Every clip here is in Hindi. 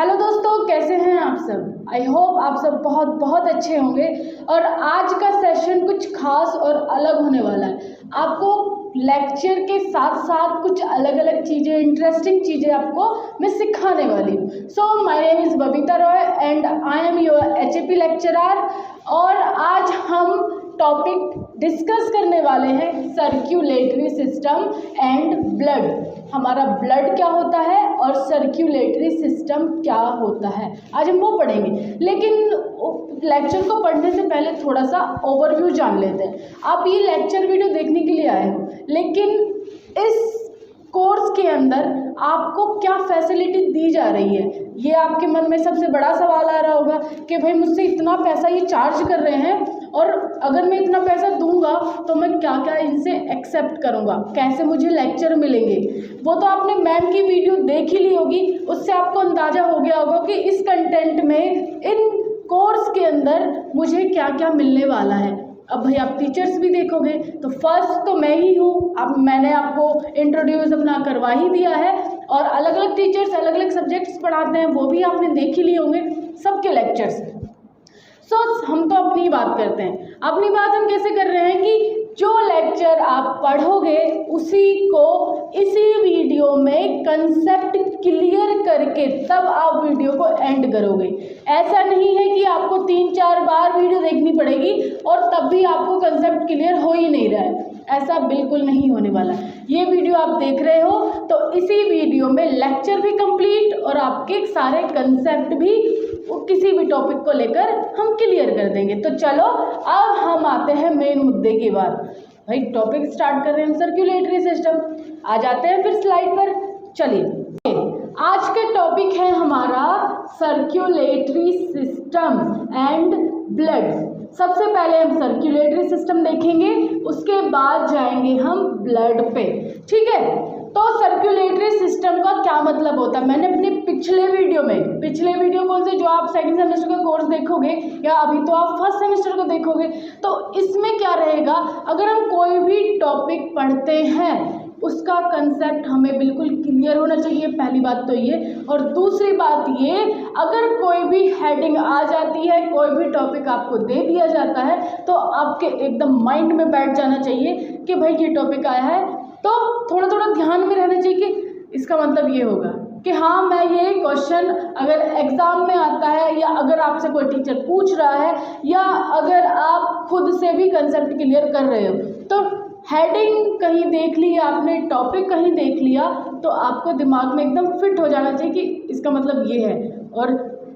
हेलो दोस्तों, कैसे हैं आप सब। आई होप आप सब बहुत बहुत अच्छे होंगे। और आज का सेशन कुछ खास और अलग होने वाला है। आपको लेक्चर के साथ साथ कुछ अलग अलग चीज़ें, इंटरेस्टिंग चीज़ें आपको मैं सिखाने वाली हूँ। So my name is Babita Roy and I am your HAP lecturer. और आज हम टॉपिक डिस्कस करने वाले हैं सर्कुलेटरी सिस्टम एंड ब्लड। हमारा ब्लड क्या होता है और सर्कुलेटरी सिस्टम क्या होता है, आज हम वो पढ़ेंगे। लेकिन लेक्चर को पढ़ने से पहले थोड़ा सा ओवरव्यू जान लेते हैं। आप ये लेक्चर वीडियो देखने के लिए आए हो, लेकिन इस कोर्स के अंदर आपको क्या फैसिलिटी दी जा रही है, ये आपके मन में सबसे बड़ा सवाल आ रहा होगा कि भाई मुझसे इतना पैसा ये चार्ज कर रहे हैं और अगर मैं इतना पैसा दूंगा तो मैं क्या क्या इनसे एक्सेप्ट करूंगा, कैसे मुझे लेक्चर मिलेंगे। वो तो आपने मैम की वीडियो देख ही ली होगी, उससे आपको अंदाज़ा हो गया होगा कि इस कंटेंट में, इन कोर्स के अंदर मुझे क्या क्या मिलने वाला है। अब भाई आप टीचर्स भी देखोगे तो फर्स्ट तो मैं ही हूँ। अब मैंने आपको इंट्रोड्यूस अपना करवा ही दिया है और अलग अलग टीचर्स अलग अलग सब्जेक्ट्स पढ़ाते हैं, वो भी आपने देख ही लिए होंगे सबके लेक्चर्स। हम तो अपनी बात करते हैं। अपनी बात हम कैसे कर रहे हैं कि जो लेक्चर आप पढ़ोगे उसी को इसी वीडियो में कंसेप्ट क्लियर करके तब आप वीडियो को एंड करोगे। ऐसा नहीं है कि आपको 3-4 बार वीडियो देखनी पड़ेगी और तब भी आपको कंसेप्ट क्लियर हो ही नहीं रहा है, ऐसा बिल्कुल नहीं होने वाला। ये वीडियो आप देख रहे हो तो इसी वीडियो में लेक्चर भी कंप्लीट और आपके सारे कंसेप्ट भी किसी भी टॉपिक को लेकर हम क्लियर कर देंगे। तो चलो अब हम आते हैं मेन मुद्दे की बात। भाई टॉपिक स्टार्ट कर रहे हैं सर्कुलेटरी सिस्टम। आ जाते हैं फिर स्लाइड पर। चलिए आज का टॉपिक है हमारा सर्कुलेटरी सिस्टम एंड ब्लड। सबसे पहले हम सर्कुलेटरी सिस्टम देखेंगे, उसके बाद जाएंगे हम ब्लड पे, ठीक है। तो सर्कुलेटरी सिस्टम का क्या मतलब होता है, मैंने अपने पिछले वीडियो कौन से, जो आप सेकंड सेमेस्टर का कोर्स देखोगे या अभी तो आप फर्स्ट सेमेस्टर को देखोगे, तो इसमें क्या रहेगा, अगर हम कोई भी टॉपिक पढ़ते हैं उसका कंसेप्ट हमें बिल्कुल क्लियर होना चाहिए, पहली बात तो ये। और दूसरी बात ये, अगर कोई भी हेडिंग आ जाती है, कोई भी टॉपिक आपको दे दिया जाता है तो आपके एकदम माइंड में बैठ जाना चाहिए कि भाई ये टॉपिक आया है, तो थोड़ा थोड़ा ध्यान में रहना चाहिए कि इसका मतलब ये होगा कि हाँ मैं ये क्वेश्चन अगर एग्ज़ाम में आता है या अगर आपसे कोई टीचर पूछ रहा है या अगर आप खुद से भी कंसेप्ट क्लियर कर रहे हो, तो हेडिंग कहीं देख ली आपने, टॉपिक कहीं देख लिया, तो आपको दिमाग में एकदम फिट हो जाना चाहिए कि इसका मतलब ये है, और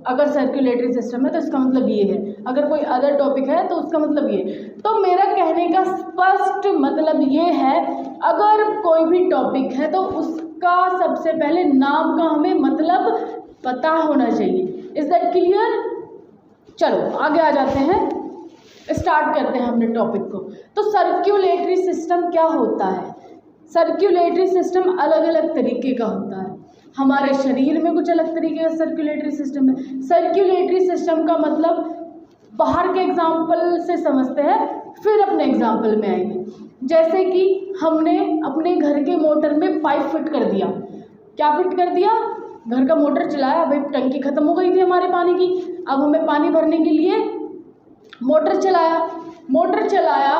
अगर सर्कुलेटरी सिस्टम है तो इसका मतलब ये है, अगर कोई अदर टॉपिक है तो उसका मतलब ये। तो मेरा कहने का स्पष्ट मतलब ये है, अगर कोई भी टॉपिक है तो उसका सबसे पहले नाम का हमें मतलब पता होना चाहिए। Is that clear. चलो आगे आ जाते हैं, स्टार्ट करते हैं अपने टॉपिक को। तो सर्कुलेटरी सिस्टम क्या होता है। सर्कुलेटरी सिस्टम अलग अलग तरीके का होता है। हमारे शरीर में कुछ अलग तरीके का सर्कुलेटरी सिस्टम है। सर्कुलेटरी सिस्टम का मतलब बाहर के एग्जाम्पल से समझते हैं, फिर अपने एग्जाम्पल में आएंगे। जैसे कि हमने अपने घर के मोटर में पाइप फिट कर दिया। क्या फिट कर दिया, घर का मोटर चलाया, भाई टंकी खत्म हो गई थी हमारे पानी की, अब हमें पानी भरने के लिए मोटर चलाया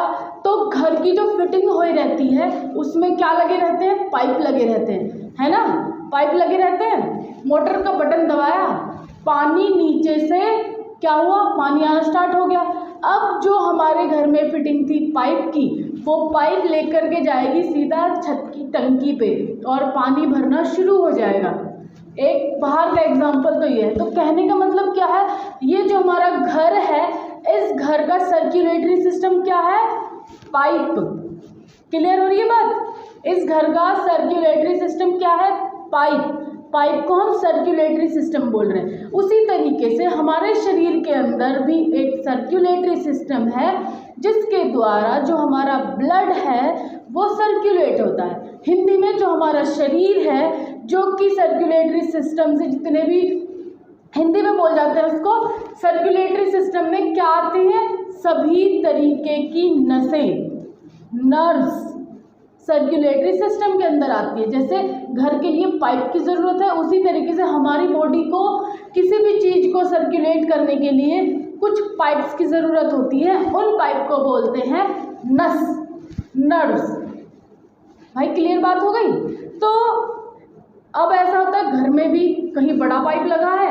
तो घर की जो फिटिंग हुई रहती है उसमें क्या लगे रहते हैं, पाइप लगे रहते हैं, है ना, पाइप लगे रहते हैं। मोटर का बटन दबाया, पानी नीचे से क्या हुआ, पानी आना स्टार्ट हो गया। अब जो हमारे घर में फिटिंग थी पाइप की, वो पाइप लेकर के जाएगी सीधा छत की टंकी पे और पानी भरना शुरू हो जाएगा। एक बाहर का एग्जाम्पल तो ये है। तो कहने का मतलब क्या है, ये जो हमारा घर है, इस घर का सर्कुलेटरी सिस्टम क्या है, पाइप। क्लियर हो रही है बात। इस घर का सर्कुलेटरी सिस्टम क्या है, पाइप। पाइप को हम सर्कुलेटरी सिस्टम बोल रहे हैं। उसी तरीके से हमारे शरीर के अंदर भी एक सर्कुलेटरी सिस्टम है, जिसके द्वारा जो हमारा ब्लड है वो सर्कुलेट होता है। हिंदी में जो हमारा शरीर है, जो कि सर्कुलेटरी सिस्टम से जितने भी हिंदी में बोल जाते हैं उसको, सर्कुलेटरी सिस्टम में क्या आती हैं, सभी तरीके की नसें, नर्व्स सर्कुलेटरी सिस्टम के अंदर आती है। जैसे घर के लिए पाइप की ज़रूरत है, उसी तरीके से हमारी बॉडी को किसी भी चीज़ को सर्कुलेट करने के लिए कुछ पाइप्स की ज़रूरत होती है, उन पाइप को बोलते हैं नर्व्स। भाई क्लियर बात हो गई। तो अब ऐसा होता है घर में भी कहीं बड़ा पाइप लगा है,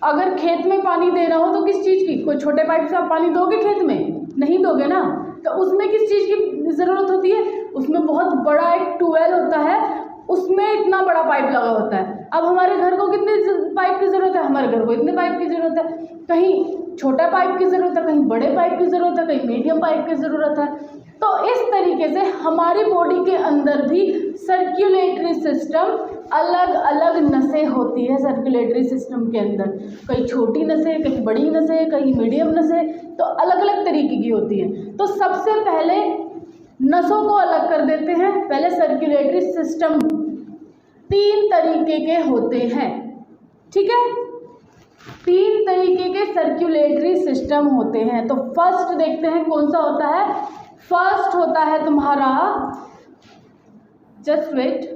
अगर खेत में पानी दे रहा हो तो किस चीज़ की, कोई छोटे पाइप से आप पानी दोगे खेत में? नहीं दोगे ना। तो उसमें किस चीज़ की ज़रूरत होती है? उसमें बहुत बड़ा एक ट्यूबवेल होता है, उसमें इतना बड़ा पाइप लगा होता है। अब हमारे घर को कितने पाइप की ज़रूरत है? हमारे घर को इतने पाइप की ज़रूरत है। कहीं छोटा पाइप की ज़रूरत है, कहीं बड़े पाइप की ज़रूरत है, कहीं मीडियम पाइप की ज़रूरत है। तो इस तरीके से हमारी बॉडी के अंदर भी सर्कुलेटरी सिस्टम, अलग अलग नसें होती है सर्कुलेटरी सिस्टम के अंदर। कहीं छोटी नसें, कहीं बड़ी नसें, कहीं मीडियम नसें, तो अलग अलग तरीके की होती हैं। तो सबसे पहले नसों को अलग कर देते हैं। पहले सर्कुलेटरी सिस्टम 3 तरीके के होते हैं, ठीक है? 3 तरीके के सर्कुलेटरी सिस्टम होते हैं। तो फर्स्ट देखते हैं कौन सा होता है। फर्स्ट होता है तुम्हारा, जस्ट वेट,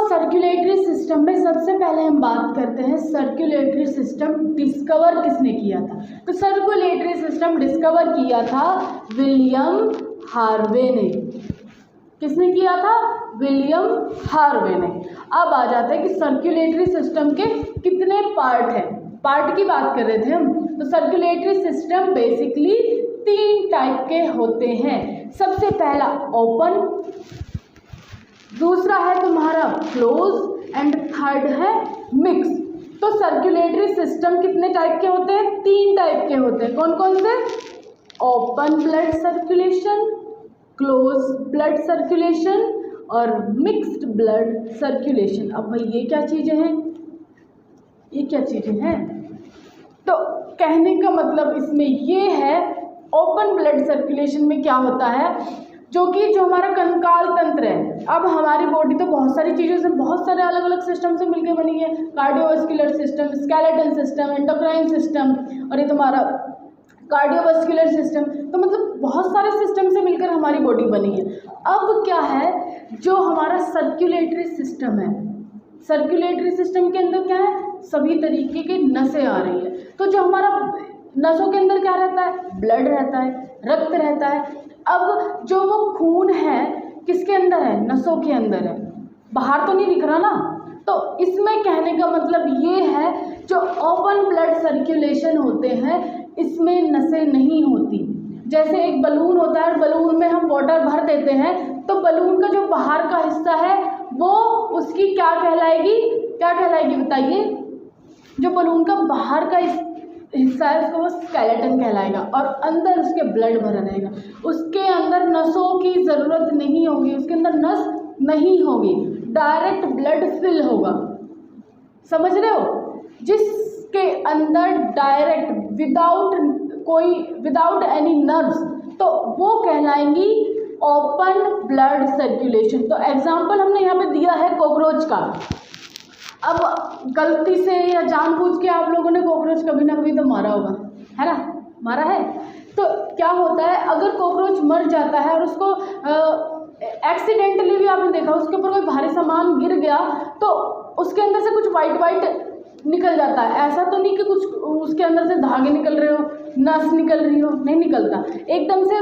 सर्कुलेटरी सिस्टम में सबसे पहले हम बात करते हैं सर्कुलेटरी सिस्टम डिस्कवर किसने किया था। तो सर्कुलेटरी सिस्टम डिस्कवर किया था विलियम हार्वे ने। किसने किया था? विलियम हार्वे ने। अब आ जाते हैं कि सर्कुलेटरी सिस्टम के कितने पार्ट हैं। पार्ट की बात कर रहे थे हम। तो सर्कुलेटरी सिस्टम बेसिकली 3 टाइप के होते हैं। सबसे पहला ओपन, दूसरा है तुम्हारा क्लोज एंड थर्ड है मिक्स। तो सर्कुलेटरी सिस्टम कितने टाइप के होते हैं? 3 टाइप के होते हैं। कौन कौन से? Open blood circulation, close blood circulation और मिक्स्ड ब्लड सर्कुलेशन। अब भाई ये क्या चीज़ें हैं? ये क्या चीज़ें हैं? तो कहने का मतलब इसमें ये है, ओपन ब्लड सर्कुलेशन में क्या होता है, जो हमारा कंकाल तंत्र है। अब हमारी बॉडी तो बहुत सारी चीज़ों से, बहुत सारे अलग अलग सिस्टम से मिलकर बनी है। Cardiovascular system, skeleton system, endocrine system और ये तुम्हारा कार्डियोवास्कुलर सिस्टम। तो मतलब बहुत सारे सिस्टम से मिलकर हमारी बॉडी बनी है। अब क्या है, जो हमारा सर्कुलेटरी सिस्टम है, सर्कुलेटरी सिस्टम के अंदर क्या है, सभी तरीके की नसें आ रही है। तो जो हमारा नसों के अंदर क्या रहता है? ब्लड रहता है, रक्त रहता है। अब जो वो खून है किसके अंदर है? नसों के अंदर है, बाहर तो नहीं दिख रहा ना। तो इसमें कहने का मतलब ये है, जो ओपन ब्लड सर्कुलेशन होते हैं इसमें नसें नहीं होती। जैसे एक बलून होता है, बलून में हम वाटर भर देते हैं, तो बलून का जो बाहर का हिस्सा है वो उसकी क्या कहलाएगी? क्या कहलाएगी बताइए? जो बलून का बाहर का हिस्सा है उसको वो स्केलेटन कहलाएगा और अंदर उसके ब्लड भरा रहेगा। उसके अंदर नसों की ज़रूरत नहीं होगी, उसके अंदर नस नहीं होगी, डायरेक्ट ब्लड फिल होगा। समझ रहे हो? जिसके अंदर डायरेक्ट विदाउट एनी नर्व्स, तो वो कहलाएंगी ओपन ब्लड सर्कुलेशन। तो एग्जाम्पल हमने यहाँ पे दिया है कॉकरोच का। अब गलती से या जानबूझ के आप लोगों ने कॉकरोच कभी ना कभी तो मारा होगा, है ना? मारा है। तो क्या होता है, अगर कॉकरोच मर जाता है और उसको एक्सीडेंटली भी आपने देखा, उसके ऊपर कोई भारी सामान गिर गया तो उसके अंदर से कुछ वाइट निकल जाता है। ऐसा तो नहीं कि कुछ उसके अंदर से धागे निकल रहे हो, नस निकल रही हो, नहीं निकलता एकदम से।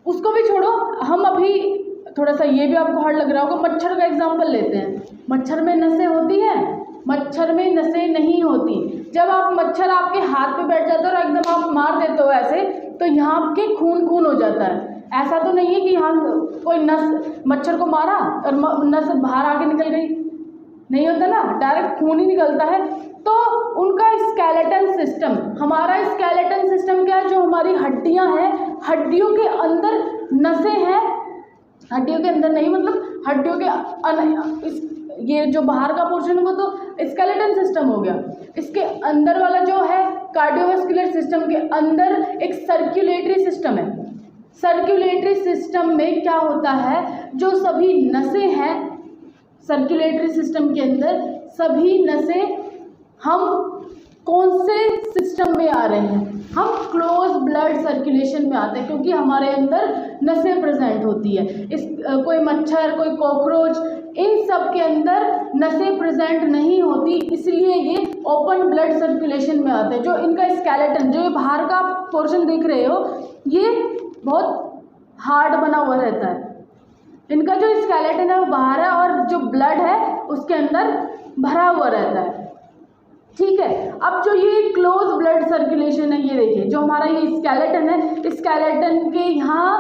उसको भी छोड़ो, हम अभी थोड़ा सा ये भी आपको हार्ड लग रहा होगा, मच्छर का एग्जाम्पल लेते हैं। मच्छर में नसें होती हैं? मच्छर में नसें नहीं होती। जब आप मच्छर आपके हाथ पे बैठ जाता है और एकदम आप मार देते हो ऐसे, तो यहाँ आपके खून हो जाता है। ऐसा तो नहीं है कि यहाँ कोई नस, मच्छर को मारा और नस बाहर आके निकल गई, नहीं होता ना, डायरेक्ट खून ही निकलता है। तो उनका स्केलेटन सिस्टम, हमारा स्केलेटन सिस्टम क्या है, जो हमारी हड्डियाँ हैं, हड्डियों के अंदर नसें हैं, हड्डियों के अंदर नहीं, मतलब हड्डियों के ये जो बाहर का पोर्शन है वो तो स्केलेटन सिस्टम हो गया। इसके अंदर वाला जो है कार्डियोवास्कुलर सिस्टम के अंदर एक सर्कुलेटरी सिस्टम है। सर्कुलेटरी सिस्टम में क्या होता है, जो सभी नसें हैं सर्कुलेटरी सिस्टम के अंदर, सभी नसें हम कौन से सिस्टम में आ रहे हैं, हम क्लोज ब्लड सर्कुलेशन में आते हैं, क्योंकि हमारे अंदर नसें प्रेजेंट होती है। कोई मच्छर, कोई कॉकरोच, इन सब के अंदर नसें प्रेजेंट नहीं होती, इसलिए ये ओपन ब्लड सर्कुलेशन में आते हैं। जो इनका स्केलेटन, जो ये बाहर का पोर्शन देख रहे हो, ये बहुत हार्ड बना हुआ रहता है। इनका जो स्केलेटन है वो बाहर है और जो ब्लड है उसके अंदर भरा हुआ रहता है। ठीक है, अब जो ये क्लोज ब्लड सर्कुलेशन है, ये देखिए जो हमारा ये स्केलेटन है, स्केलेटन के यहाँ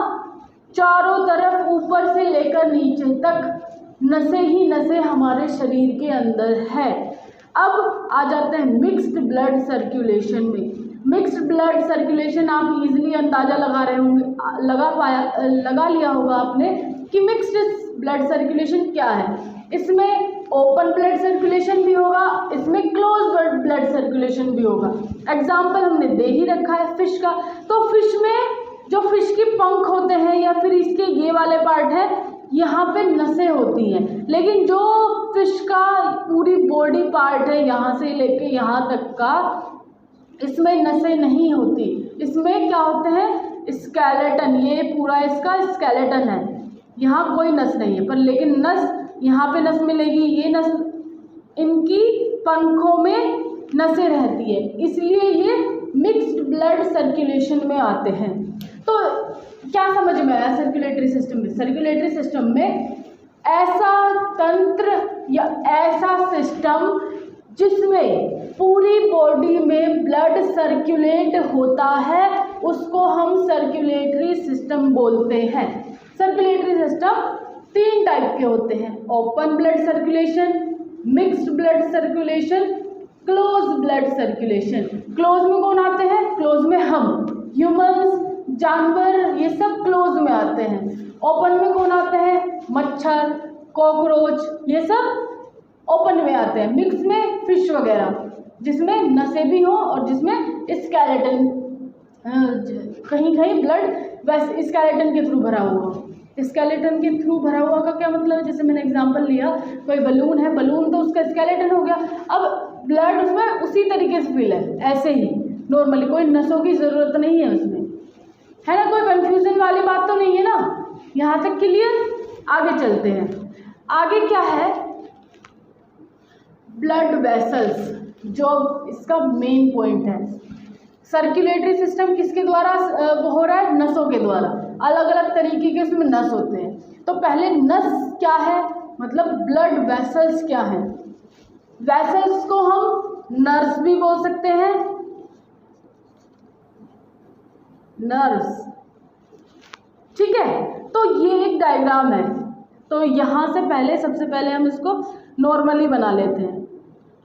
चारों तरफ ऊपर से लेकर नीचे तक नसें ही नसें हमारे शरीर के अंदर है। अब आ जाते हैं मिक्स्ड ब्लड सर्कुलेशन में। मिक्स्ड ब्लड सर्कुलेशन आप इजीली अंदाज़ा लगा रहे होंगे, लगा लिया होगा आपने कि मिक्स्ड ब्लड सर्कुलेशन क्या है। इसमें ओपन ब्लड सर्कुलेशन भी होगा, इसमें क्लोज ब्लड सर्कुलेशन भी होगा। एग्जाम्पल हमने दे ही रखा है फिश का, तो फिश में जो फिश के पंख होते हैं या फिर इसके ये वाले पार्ट है, यहाँ पे नसें होती हैं, लेकिन जो फिश का पूरी बॉडी पार्ट है यहाँ से लेके यहाँ तक का, इसमें नसें नहीं होती। इसमें क्या होते हैं, स्केलेटन, ये पूरा इसका स्केलेटन है, यहाँ कोई नस नहीं है, पर लेकिन नस यहाँ पे नस मिलेगी, ये नस, इनकी पंखों में नसें रहती है, इसलिए ये मिक्स्ड ब्लड सर्कुलेशन में आते हैं। तो क्या समझ में आया सर्कुलेटरी सिस्टम में? सर्कुलेटरी सिस्टम में ऐसा तंत्र या ऐसा सिस्टम जिसमें पूरी बॉडी में ब्लड सर्कुलेट होता है, उसको हम सर्कुलेटरी सिस्टम बोलते हैं। सर्कुलेटरी सिस्टम 3 टाइप के होते हैं, open blood circulation, mixed blood circulation, close blood circulation. Close में कौन आते हैं? क्लोज में हम ह्यूमंस, जानवर, ये सब क्लोज में आते हैं। ओपन में कौन आते हैं? मच्छर, कॉकरोच, ये सब ओपन में आते हैं। मिक्स में फिश वगैरह, जिसमें नसें भी हों और जिसमें स्केलेटन, कहीं कहीं ब्लड वैसे स्केलेटन के थ्रू भरा हुआ। स्केलेटन के थ्रू भरा हुआ का क्या मतलब है? जैसे मैंने एग्जांपल लिया, कोई बलून है, बलून तो उसका स्केलेटन हो गया, अब ब्लड उसमें उसी तरीके से फिल है, ऐसे ही नॉर्मली, कोई नसों की ज़रूरत नहीं है उसमें, है ना? कोई कंफ्यूजन वाली बात तो नहीं है ना? यहाँ तक क्लियर? आगे चलते हैं। आगे क्या है? ब्लड वेसल्स, जो इसका मेन पॉइंट है। सर्कुलेटरी सिस्टम किसके द्वारा हो रहा है? नसों के द्वारा। अलग अलग तरीके के उसमें नस होते हैं। तो पहले नस क्या है, मतलब ब्लड वेसल्स क्या है? वेसल्स को हम नर्व्स भी बोल सकते हैं, नर्व्स, ठीक है। तो ये एक डायग्राम है, तो यहाँ से पहले सबसे पहले हम इसको नॉर्मली बना लेते हैं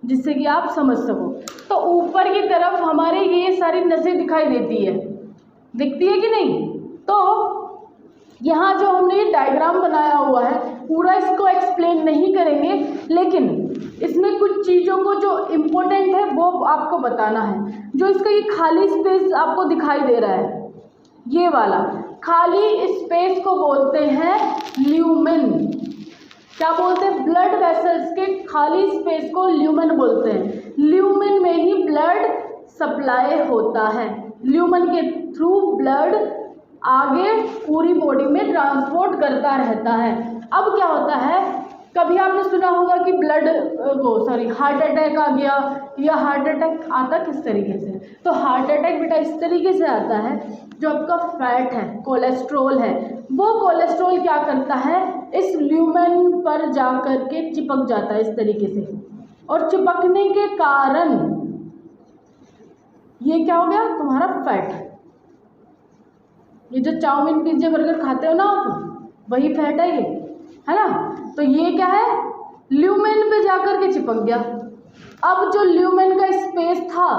जिससे कि आप समझ सको। तो ऊपर की तरफ हमारे ये सारी नसें दिखाई देती है, दिखती है कि नहीं? तो यहाँ जो हमने ये डायग्राम बनाया हुआ है, पूरा इसको एक्सप्लेन नहीं करेंगे, लेकिन इसमें कुछ चीज़ों को जो इम्पोर्टेंट है वो आपको बताना है। जो इसका ये खाली स्पेस आपको दिखाई दे रहा है, ये वाला खाली स्पेस को बोलते हैं ल्यूमेन। क्या बोलते हैं? ब्लड वेसल्स के खाली स्पेस को ल्यूमेन बोलते हैं। ल्यूमेन में ही ब्लड सप्लाई होता है, ल्यूमेन के थ्रू ब्लड आगे पूरी बॉडी में ट्रांसपोर्ट करता रहता है। अब क्या होता है, कभी आपने सुना होगा कि हार्ट अटैक आ गया, या हार्ट अटैक आता किस तरीके से? तो हार्ट अटैक बेटा इस तरीके से आता है, जो आपका फैट है, कोलेस्ट्रॉल है, वो कोलेस्ट्रॉल क्या करता है, इस ल्यूमेन पर जा कर के चिपक जाता है इस तरीके से, और चिपकने के कारण ये क्या हो गया, तुम्हारा फैट। ये जो चाउमीन, पिज्जा, बर्गर खाते हो ना आप, वही फैट है ये, है ना? तो ये क्या है, ल्यूमेन पे जाकर के चिपक गया। अब जो ल्यूमेन का स्पेस था,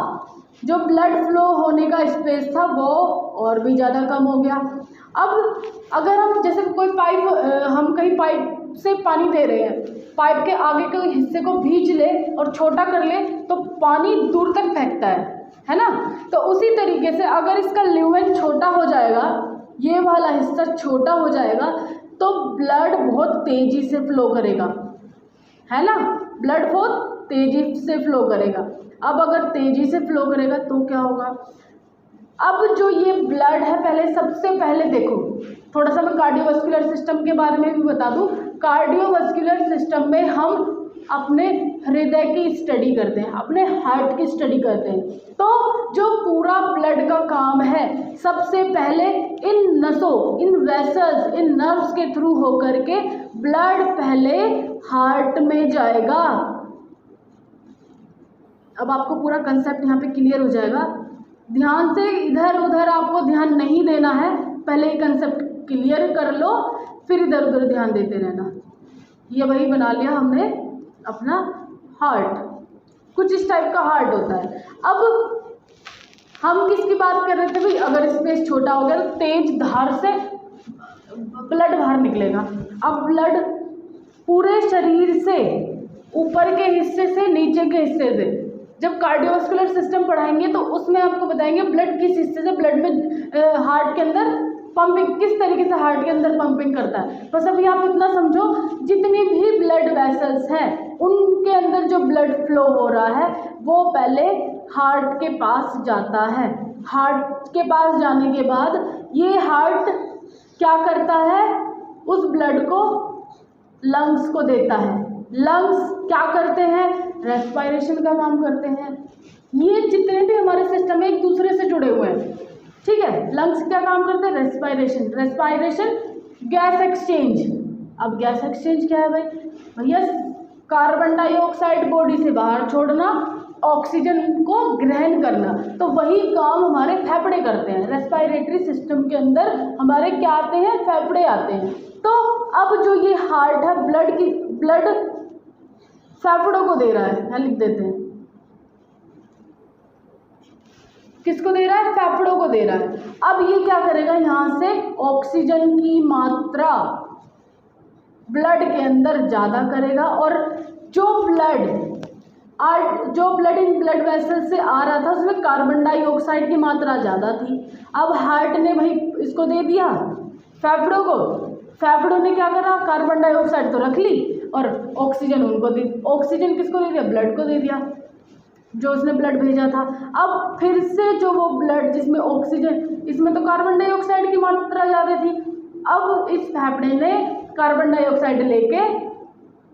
जो ब्लड फ्लो होने का स्पेस था, वो और भी ज़्यादा कम हो गया। अब अगर हम जैसे कोई पाइप, हम कहीं पाइप से पानी दे रहे हैं, पाइप के आगे के हिस्से को खींच ले और छोटा कर ले तो पानी दूर तक फेंकता है ना? तो उसी तरीके से अगर इसका ल्यूमेन छोटा हो जाएगा, ये वाला हिस्सा छोटा हो जाएगा तो ब्लड बहुत तेज़ी से फ्लो करेगा, है ना, ब्लड बहुत तेज़ी से फ्लो करेगा। अब अगर तेज़ी से फ्लो करेगा तो क्या होगा, अब जो ये ब्लड है, पहले सबसे पहले देखो थोड़ा सा मैं कार्डियोवास्कुलर सिस्टम के बारे में भी बता दूं। कार्डियोवास्कुलर सिस्टम में हम अपने हृदय की स्टडी करते हैं, अपने हार्ट की स्टडी करते हैं। तो जो पूरा ब्लड का काम है, सबसे पहले इन नसों, इन वेसल्स, इन नर्व्स के थ्रू होकर के ब्लड पहले हार्ट में जाएगा। अब आपको पूरा कंसेप्ट यहाँ पे क्लियर हो जाएगा। ध्यान से इधर उधर आपको ध्यान नहीं देना है, पहले ये कंसेप्ट क्लियर कर लो, फिर इधर उधर ध्यान देते रहना। ये वही बना लिया हमने अपना हार्ट, कुछ इस टाइप का हार्ट होता है। अब हम किसकी बात कर रहे थे भाई, अगर स्पेस छोटा हो गया तो तेज धार से ब्लड बाहर निकलेगा। अब ब्लड पूरे शरीर से, ऊपर के हिस्से से, नीचे के हिस्से से, जब कार्डियोवास्कुलर सिस्टम पढ़ाएंगे तो उसमें आपको बताएंगे ब्लड किस हिस्से से, ब्लड में हार्ट के अंदर पंपिंग किस तरीके से हार्ट के अंदर पंपिंग करता है। बस अभी आप इतना समझो, जितनी भी ब्लड वेसल्स हैं उनके अंदर जो ब्लड फ्लो हो रहा है वो पहले हार्ट के पास जाता है। हार्ट के पास जाने के बाद ये हार्ट क्या करता है, उस ब्लड को लंग्स को देता है। लंग्स क्या करते हैं, रेस्पिरेशन का काम करते हैं। ये जितने भी हमारे सिस्टम है एक दूसरे से जुड़े हुए हैं, ठीक है। लंग्स क्या काम करते हैं, रेस्पिरेशन, रेस्पिरेशन गैस एक्सचेंज। अब गैस एक्सचेंज क्या है भाई, भैया कार्बन डाइऑक्साइड बॉडी से बाहर छोड़ना, ऑक्सीजन को ग्रहण करना। तो वही काम हमारे फेफड़े करते हैं। रेस्पिरेटरी सिस्टम के अंदर हमारे क्या आते हैं, फेफड़े आते हैं। तो अब जो ये हार्ट है, ब्लड फेफड़ों को दे रहा है, यहाँ लिख देते हैं, किसको दे रहा है, फेफड़ों को दे रहा है। अब ये क्या करेगा, यहाँ से ऑक्सीजन की मात्रा ब्लड के अंदर ज़्यादा करेगा, और जो ब्लड इन ब्लड वेसल से आ रहा था उसमें कार्बन डाइऑक्साइड की मात्रा ज़्यादा थी। अब हार्ट ने भाई इसको दे दिया फेफड़ों को, फेफड़ों ने क्या करा, कार्बन डाइऑक्साइड तो रख ली और ऑक्सीजन उनको दी। ऑक्सीजन किसको दे दिया, ब्लड को दे दिया, जो उसने ब्लड भेजा था। अब फिर से जो वो ब्लड जिसमें ऑक्सीजन, इसमें तो कार्बन डाइऑक्साइड की मात्रा ज़्यादा थी, अब इस फेफड़े ने कार्बन डाइऑक्साइड लेके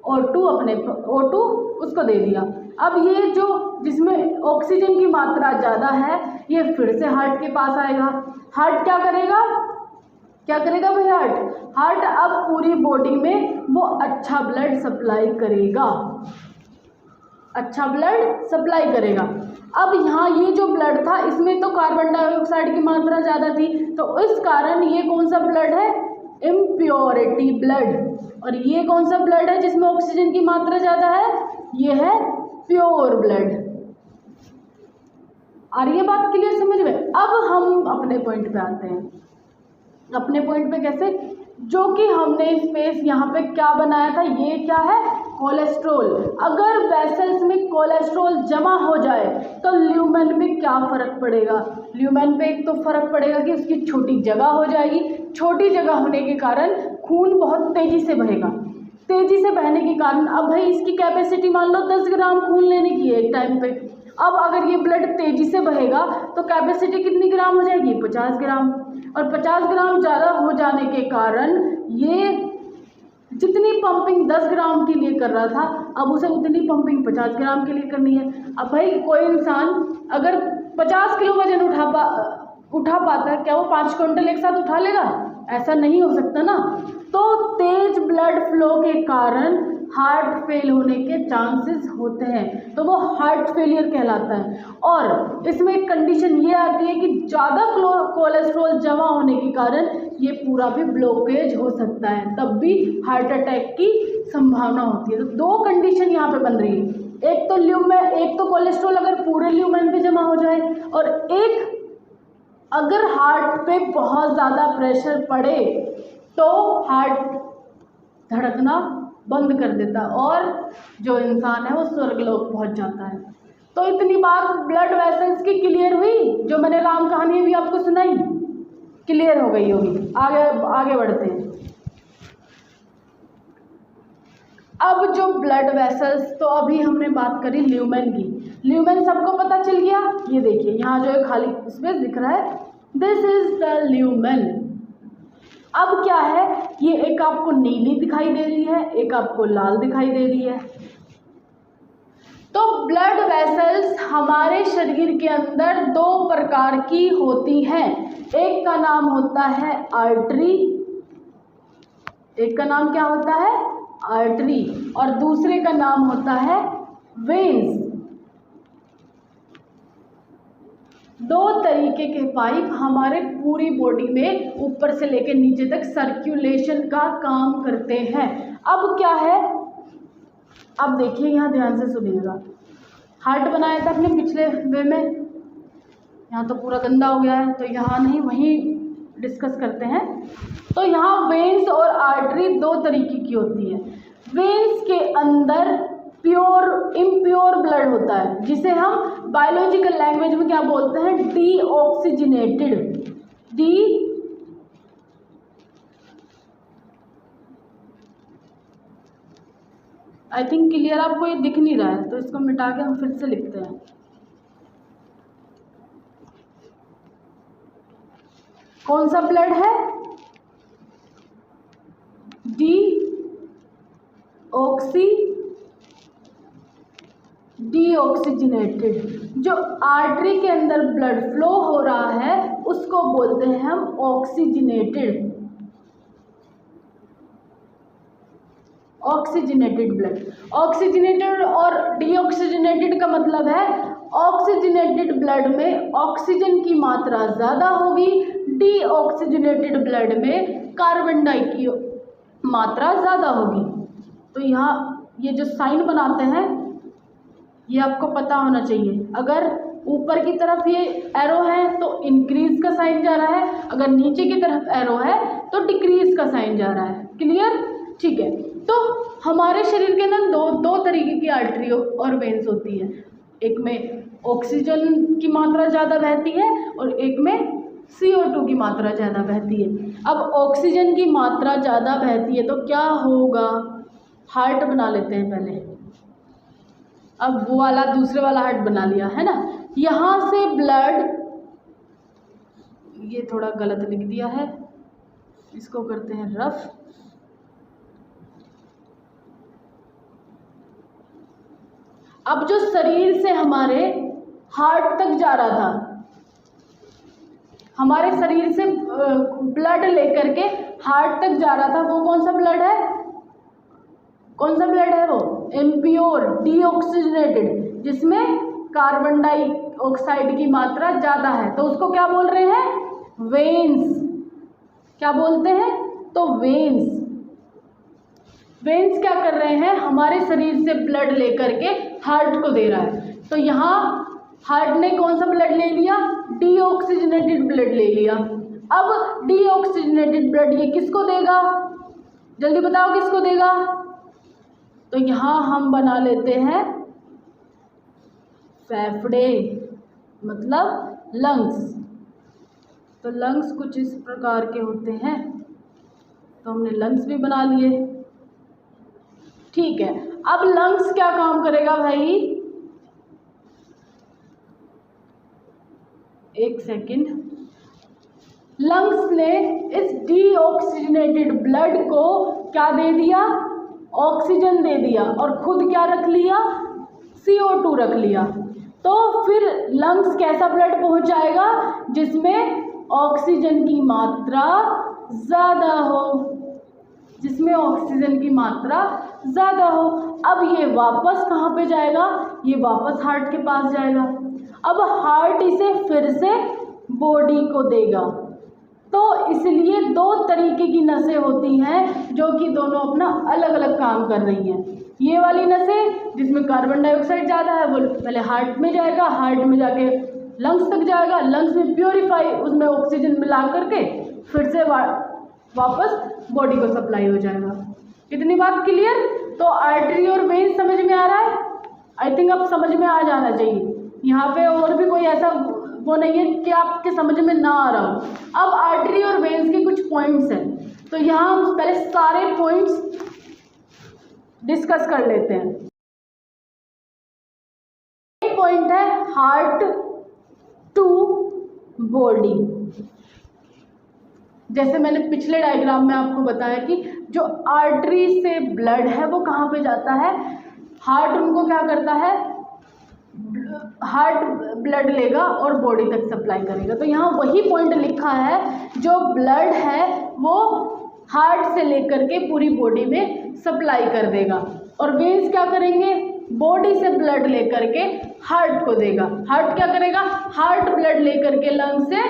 O2 उसको दे दिया। अब ये जो जिसमें ऑक्सीजन की मात्रा ज़्यादा है ये फिर से हार्ट के पास आएगा। हार्ट क्या करेगा भाई, हार्ट अब पूरी बॉडी में वो अच्छा ब्लड सप्लाई करेगा। अब यहाँ ये जो ब्लड था इसमें तो कार्बन डाइऑक्साइड की मात्रा ज़्यादा थी, तो इस कारण ये कौन सा ब्लड है, इम्प्योरिटी ब्लड। और ये कौन सा ब्लड है जिसमें ऑक्सीजन की मात्रा ज़्यादा है, ये है प्योर ब्लड। आ रही है बात क्लियर समझ में। अब हम अपने पॉइंट पे आते हैं। अपने पॉइंट पे कैसे, जो कि हमने स्पेस यहाँ पे क्या बनाया था, ये क्या है, कोलेस्ट्रॉल। अगर वेसल्स में कोलेस्ट्रॉल जमा हो जाए तो ल्यूमेन पे क्या फ़र्क पड़ेगा, ल्यूमेन पे एक तो फ़र्क पड़ेगा कि उसकी छोटी जगह हो जाएगी। छोटी जगह होने के कारण खून बहुत तेज़ी से बहेगा। तेज़ी से बहने के कारण अब भाई इसकी कैपेसिटी मान लो 10 ग्राम खून लेने की है एक टाइम पे। अब अगर ये ब्लड तेज़ी से बहेगा तो कैपेसिटी कितनी ग्राम हो जाएगी, 50 ग्राम। और 50 ग्राम ज़्यादा हो जाने के कारण ये जितनी पंपिंग 10 ग्राम के लिए कर रहा था अब उसे उतनी पंपिंग 50 ग्राम के लिए करनी है। अब भाई कोई इंसान अगर 50 किलो वजन उठा पाता है, क्या वो 5 क्विंटल एक साथ उठा लेगा, ऐसा नहीं हो सकता ना। तो तेज ब्लड फ्लो के कारण हार्ट फेल होने के चांसेस होते हैं, तो वो हार्ट फेलियर कहलाता है। और इसमें एक कंडीशन ये आती है कि ज़्यादा कोलेस्ट्रॉल जमा होने के कारण ये पूरा भी ब्लॉकेज हो सकता है, तब भी हार्ट अटैक की संभावना होती है। तो 2 कंडीशन यहाँ पे बन रही है, एक तो कोलेस्ट्रॉल अगर पूरे ल्यूमेन पे जमा हो जाए, और एक अगर हार्ट पे बहुत ज़्यादा प्रेशर पड़े तो हार्ट धड़कना बंद कर देता है और जो इंसान है वो स्वर्गलोक पहुंच जाता है। तो इतनी बात ब्लड वेसल्स की क्लियर हुई, जो मैंने राम कहानी भी आपको सुनाई। क्लियर हो गई होगी। आगे आगे बढ़ते हैं। अब जो ब्लड वेसल्स, तो अभी हमने बात करी ल्यूमेन की। ल्यूमेन सबको पता चल गया। ये देखिए यहाँ जो है खाली स्पेस दिख रहा है, दिस इज द ल्यूमेन। अब क्या है, ये एक आपको नीली दिखाई दे रही है, एक आपको लाल दिखाई दे रही है। तो ब्लड वेसल्स हमारे शरीर के अंदर दो प्रकार की होती हैं। एक का नाम होता है आर्टरी, एक का नाम क्या होता है, आर्टरी, और दूसरे का नाम होता है वेन्स। दो तरीके के पाइप हमारे पूरी बॉडी में ऊपर से लेकर नीचे तक सर्कुलेशन का काम करते हैं। अब क्या है, अब देखिए यहाँ ध्यान से सुनिएगा। हार्ट बनाया था अपने पिछले वे में, यहाँ तो पूरा गंदा हो गया है तो यहाँ नहीं, वहीं डिस्कस करते हैं। तो यहाँ वेन्स और आर्टरी दो तरीके की होती है। वेन्स के अंदर प्योर इम्प्योर ब्लड होता है, जिसे हम बायोलॉजिकल लैंग्वेज में क्या बोलते हैं, डीऑक्सीजनेटेड। आई थिंक क्लियर, आपको ये दिख नहीं रहा है तो इसको मिटा के हम फिर से लिखते हैं। कौन सा ब्लड है, डीऑक्सीजनेटेड। जो आर्टरी के अंदर ब्लड फ्लो हो रहा है उसको बोलते हैं हम ऑक्सीजनेटेड, ऑक्सीजनेटेड ब्लड। ऑक्सीजनेटेड और डीऑक्सीजनेटेड का मतलब है, ऑक्सीजनेटेड ब्लड में ऑक्सीजन की मात्रा ज़्यादा होगी, डीऑक्सीजनेटेड ब्लड में कार्बन डाइऑक्साइड की मात्रा ज़्यादा होगी। तो यहाँ ये जो साइन बनाते हैं ये आपको पता होना चाहिए। अगर ऊपर की तरफ ये एरो है तो इंक्रीज का साइन जा रहा है, अगर नीचे की तरफ एरो है तो डिक्रीज का साइन जा रहा है। क्लियर, ठीक है। तो हमारे शरीर के अंदर दो तरीके की आर्टरी और वेन्स होती है। एक में ऑक्सीजन की मात्रा ज़्यादा बहती है और एक में CO2 की मात्रा ज़्यादा बहती है। अब ऑक्सीजन की मात्रा ज़्यादा बहती है तो क्या होगा, हार्ट बना लेते हैं पहले। अब वो वाला दूसरे वाला हार्ट बना लिया है ना। यहाँ से ब्लड, ये थोड़ा गलत लिख दिया है, इसको करते हैं रफ। अब जो शरीर से हमारे हार्ट तक जा रहा था, हमारे शरीर से ब्लड लेकर के हार्ट तक जा रहा था, वो कौन सा ब्लड है, कौन सा ब्लड है, वो इम्प्योर डीऑक्सीजनेटेड, जिसमें कार्बन डाइऑक्साइड की मात्रा ज़्यादा है, तो उसको क्या बोल रहे हैं, वेन्स। क्या बोलते हैं, तो वेन्स। वेन्स क्या कर रहे हैं, हमारे शरीर से ब्लड लेकर के हार्ट को दे रहा है। तो यहाँ हार्ट ने कौन सा ब्लड ले लिया, डीऑक्सीजनेटेड ब्लड ले लिया। अब डीऑक्सीजनेटेड ब्लड ये किसको देगा, जल्दी बताओ किसको देगा। तो यहाँ हम बना लेते हैं फेफड़े, मतलब लंग्स। तो लंग्स कुछ इस प्रकार के होते हैं, तो हमने लंग्स भी बना लिए। ठीक है, अब लंग्स क्या काम करेगा भाई, एक सेकंड। लंग्स ने इस डीऑक्सीजनेटेड ब्लड को क्या दे दिया, ऑक्सीजन दे दिया, और खुद क्या रख लिया, CO2 रख लिया। तो फिर लंग्स कैसा ब्लड पहुंचाएगा, जिसमें ऑक्सीजन की मात्रा ज़्यादा हो, जिसमें ऑक्सीजन की मात्रा ज़्यादा हो। अब ये वापस कहाँ पे जाएगा, ये वापस हार्ट के पास जाएगा। अब हार्ट इसे फिर से बॉडी को देगा। तो इसलिए दो तरीके की नसें होती हैं जो कि दोनों अपना अलग अलग काम कर रही हैं। ये वाली नसें जिसमें कार्बन डाइऑक्साइड ज़्यादा है वो पहले हार्ट में जाएगा, हार्ट में जाके लंग्स तक जाएगा, लंग्स में प्योरीफाई उसमें ऑक्सीजन मिला करके फिर से वापस बॉडी को सप्लाई हो जाएगा। इतनी बात क्लियर। तो आर्टरी और वेन समझ में आ रहा है, आई थिंक अब समझ में आ जाना चाहिए। यहाँ पे और भी कोई ऐसा वो नहीं है कि आपके समझ में ना आ रहा हो। अब आर्टरी और वेन्स के कुछ पॉइंट्स हैं, तो यहाँ हम पहले सारे पॉइंट्स डिस्कस कर लेते हैं। एक पॉइंट है हार्ट टू बॉडी। जैसे मैंने पिछले डायग्राम में आपको बताया कि जो आर्टरी से ब्लड है वो कहाँ पे जाता है, हार्ट उनको क्या करता है, हार्ट ब्लड लेगा और बॉडी तक सप्लाई करेगा। तो यहाँ वही पॉइंट लिखा है, जो ब्लड है वो हार्ट से लेकर के पूरी बॉडी में सप्लाई कर देगा, और वेन्स क्या करेंगे, बॉडी से ब्लड लेकर के हार्ट को देगा। हार्ट क्या करेगा, हार्ट ब्लड लेकर के लंग से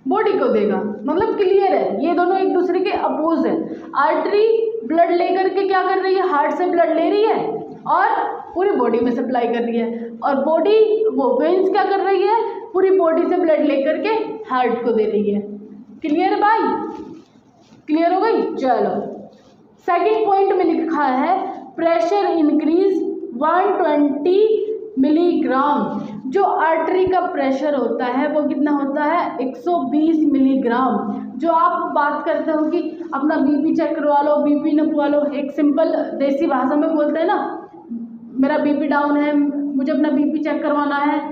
बॉडी को देगा। मतलब क्लियर है, ये दोनों एक दूसरे के अपोज है। आर्टरी ब्लड लेकर के क्या कर रही है, हार्ट से ब्लड ले रही है और पूरी बॉडी में सप्लाई कर रही है, और बॉडी वो वेन्स क्या कर रही है, पूरी बॉडी से ब्लड लेकर के हार्ट को दे रही है। क्लियर भाई, क्लियर हो गई। चलो सेकंड पॉइंट में लिखा है प्रेशर इंक्रीज 120 मिलीग्राम। जो आर्टरी का प्रेशर होता है वो कितना होता है, 120 मिलीग्राम। जो आप बात करते हो कि अपना बीपी चेक करवा लो, बीपी नपवा लो, एक सिंपल देसी भाषा में बोलते हैं ना, मेरा बीपी डाउन है, मुझे अपना बीपी चेक करवाना है,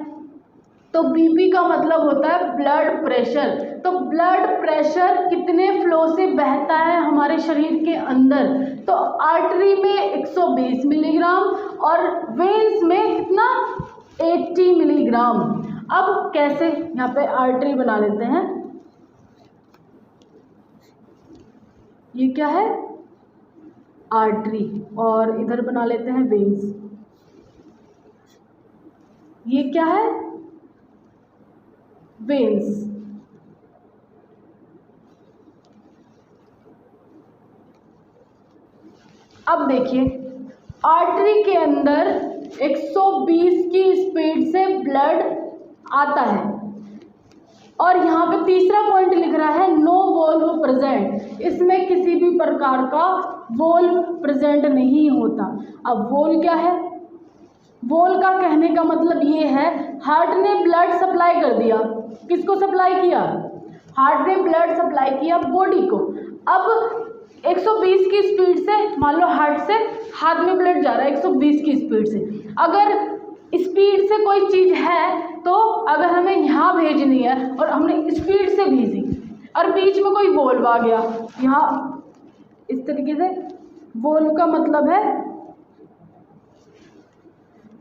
तो बीपी का मतलब होता है ब्लड प्रेशर। तो ब्लड प्रेशर कितने फ्लो से बहता है हमारे शरीर के अंदर, तो आर्टरी में 120 मिलीग्राम और वेन्स में कितना, 80 मिलीग्राम। अब कैसे, यहाँ पे आर्टरी बना लेते हैं, ये क्या है आर्टरी, और इधर बना लेते हैं वेन्स, ये क्या है वेन्स। अब देखिए आर्टरी के अंदर 120 की स्पीड से ब्लड आता है, और यहाँ पे तीसरा पॉइंट लिख रहा है नो वोल्व प्रेजेंट, इसमें किसी भी प्रकार का वोल्व प्रेजेंट नहीं होता। अब वोल्व क्या है, वोल्व का कहने का मतलब ये है, हार्ट ने ब्लड सप्लाई कर दिया, किसको सप्लाई किया, हार्ट ने ब्लड सप्लाई किया बॉडी को। अब 120 की स्पीड से, मान लो हार्ट से हाथ में ब्लड जा रहा है 120 की स्पीड से, अगर स्पीड से कोई चीज़ है तो अगर हमें यहाँ भेजनी है और हमने स्पीड से भेजी और बीच में कोई वोल्व आ गया, यहाँ इस तरीके से, वोल्व का मतलब है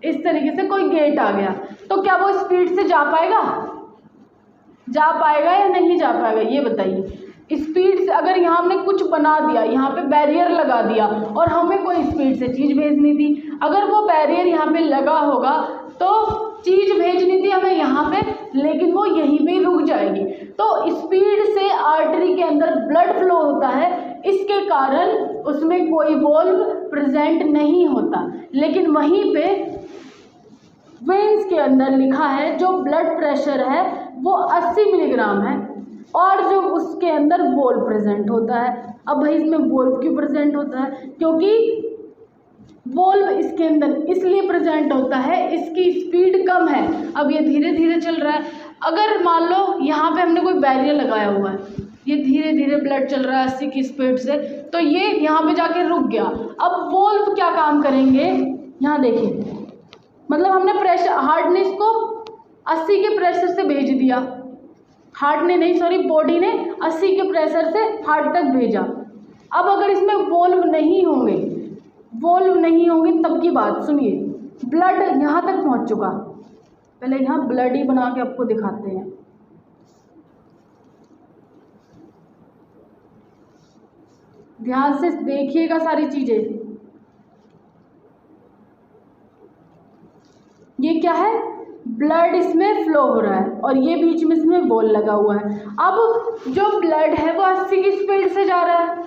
इस तरीके से कोई गेट आ गया, तो क्या वो स्पीड से जा पाएगा, जा पाएगा या नहीं जा पाएगा, ये बताइए। स्पीड से अगर यहाँ हमने कुछ बना दिया, यहाँ पे बैरियर लगा दिया और हमें कोई स्पीड से चीज़ भेजनी थी, अगर वो बैरियर यहाँ पे लगा होगा तो चीज़ भेजनी थी हमें यहाँ पे, लेकिन वो यहीं पे रुक जाएगी। तो स्पीड से आर्टरी के अंदर ब्लड फ्लो होता है, इसके कारण उसमें कोई वोल्व प्रेजेंट नहीं होता। लेकिन वहीं पे वेन्स के अंदर लिखा है जो ब्लड प्रेशर है वो 80 मिलीग्राम है, और जो उसके अंदर वोल्व प्रेजेंट होता है। अब भाई इसमें वोल्व क्यों प्रेजेंट होता है, क्योंकि वोल्व इसके अंदर इसलिए प्रेजेंट होता है, इसकी स्पीड कम है, अब ये धीरे धीरे चल रहा है। अगर मान लो यहाँ पे हमने कोई बैरियर लगाया हुआ है, ये धीरे धीरे ब्लड चल रहा है 80 की स्पीड से, तो ये यहाँ पे जाके रुक गया। अब वोल्व क्या काम करेंगे, यहाँ देखिए, मतलब हमने प्रेशर, हार्ट ने इसको 80 के प्रेशर से भेज दिया, हार्ट ने नहीं, सॉरी, बॉडी ने 80 के प्रेशर से हार्ट तक भेजा। अब अगर इसमें वोल्व नहीं होंगे, वोल्व नहीं होंगे तब की बात सुनिए, ब्लड यहाँ तक पहुँच चुका, पहले यहाँ ब्लड ही बना के आपको दिखाते हैं। ध्यान से देखिएगा सारी चीजें, ये क्या है, ब्लड इसमें फ्लो हो रहा है और ये बीच में इसमें बॉल लगा हुआ है। अब जो ब्लड है वो 80 की स्पीड से जा रहा है,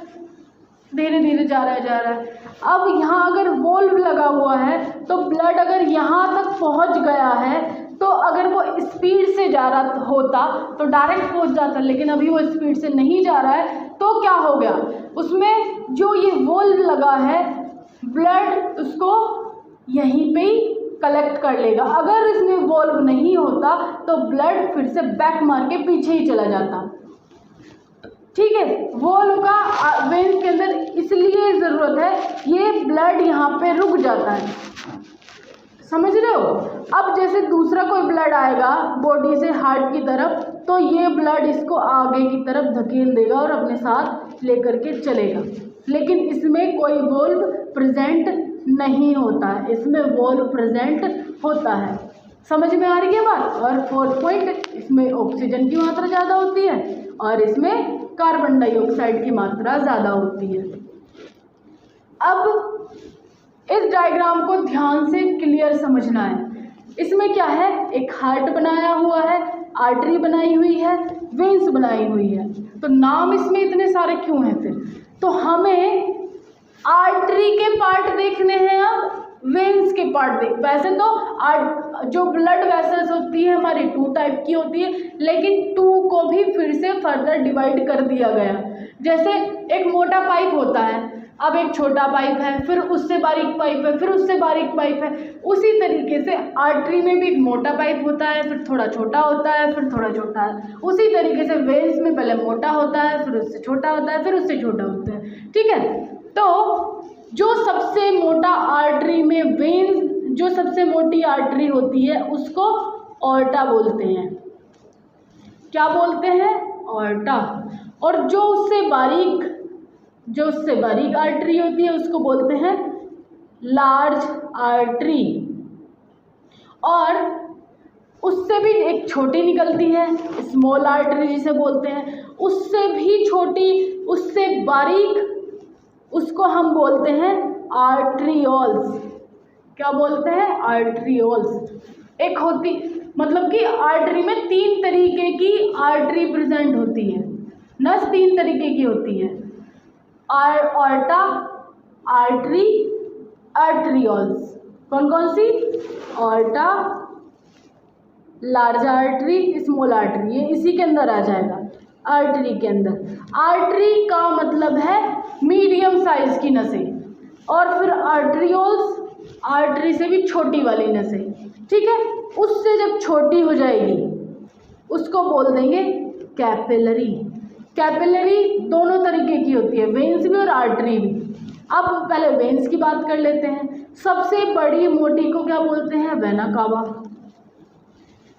धीरे धीरे जा रहा है। अब यहाँ अगर वोल्व लगा हुआ है तो ब्लड अगर यहाँ तक पहुँच गया है, तो अगर वो स्पीड से जा रहा होता तो डायरेक्ट पहुँच जाता, लेकिन अभी वो स्पीड से नहीं जा रहा है, तो क्या हो गया, उसमें जो ये वोल्व लगा है ब्लड उसको यहीं पे ही कलेक्ट कर लेगा। अगर इसमें वॉल्व नहीं होता तो ब्लड फिर से बैक मार के पीछे ही चला जाता। ठीक है, वॉल्व का वेन्स के अंदर इसलिए ज़रूरत है, ये ब्लड यहाँ पे रुक जाता है, समझ रहे हो। अब जैसे दूसरा कोई ब्लड आएगा बॉडी से हार्ट की तरफ, तो ये ब्लड इसको आगे की तरफ धकेल देगा और अपने साथ लेकर के चलेगा। लेकिन इसमें कोई वॉल्व प्रेजेंट नहीं होता है, इसमें वॉल्व प्रेजेंट होता है। समझ में आ रही है बात। और 4th पॉइंट, इसमें ऑक्सीजन की मात्रा ज़्यादा होती है और इसमें कार्बन डाइऑक्साइड की मात्रा ज़्यादा होती है। अब इस डायग्राम को ध्यान से क्लियर समझना है। इसमें क्या है, एक हार्ट बनाया हुआ है, आर्टरी बनाई हुई है, वेन्स बनाई हुई है। तो नाम इसमें इतने सारे क्यों हैं फिर? तो हमें आर्टरी के पार्ट देखने हैं, अब वेन्स के पार्ट देख। वैसे तो जो ब्लड वेसल्स होती है हमारी 2 टाइप की होती है, लेकिन 2 को भी फिर से फर्दर डिवाइड कर दिया गया। जैसे एक मोटा पाइप होता है, अब एक छोटा पाइप है, फिर उससे बारीक पाइप है, फिर उससे बारीक पाइप है। उसी तरीके से आर्टरी में भी एक मोटा पाइप होता है, फिर थोड़ा छोटा होता है, फिर थोड़ा छोटा है। उसी तरीके से वेन्स में पहले मोटा होता है, फिर उससे छोटा होता है, फिर उससे छोटा होता है। ठीक है, तो जो सबसे मोटा आर्टरी में वेन्स, जो सबसे मोटी आर्टरी होती है उसको ऑर्टा बोलते हैं। क्या बोलते हैं? ऑर्टा। और जो उससे बारीक आर्टरी होती है उसको बोलते हैं लार्ज आर्टरी। और उससे भी एक छोटी निकलती है, स्मॉल आर्टरी जिसे बोलते हैं। उससे भी छोटी, उससे बारीक, उसको हम बोलते हैं आर्ट्रियोल्स। क्या बोलते हैं? आर्ट्रियोल्स। एक होती, मतलब कि आर्टरी में 3 तरीके की आर्टरी प्रेजेंट होती है, नस 3 तरीके की होती है, ऑर्टा, आर्टरी, आर्ट्रियोल्स। कौन कौन सी? Aorta, large artery, small artery, ये इसी के अंदर आ जाएगा, आर्टरी के अंदर। आर्टरी का मतलब है मीडियम साइज की नसें, और फिर आर्ट्रियोल्स, आर्टरी से भी छोटी वाली नसें। ठीक है, उससे जब छोटी हो जाएगी उसको बोल देंगे कैपिलरी। कैपिलरी दोनों तरीके की होती है, वेन्स भी और आर्टरी भी। अब पहले वेन्स की बात कर लेते हैं। सबसे बड़ी मोटी को क्या बोलते हैं? Vena cava.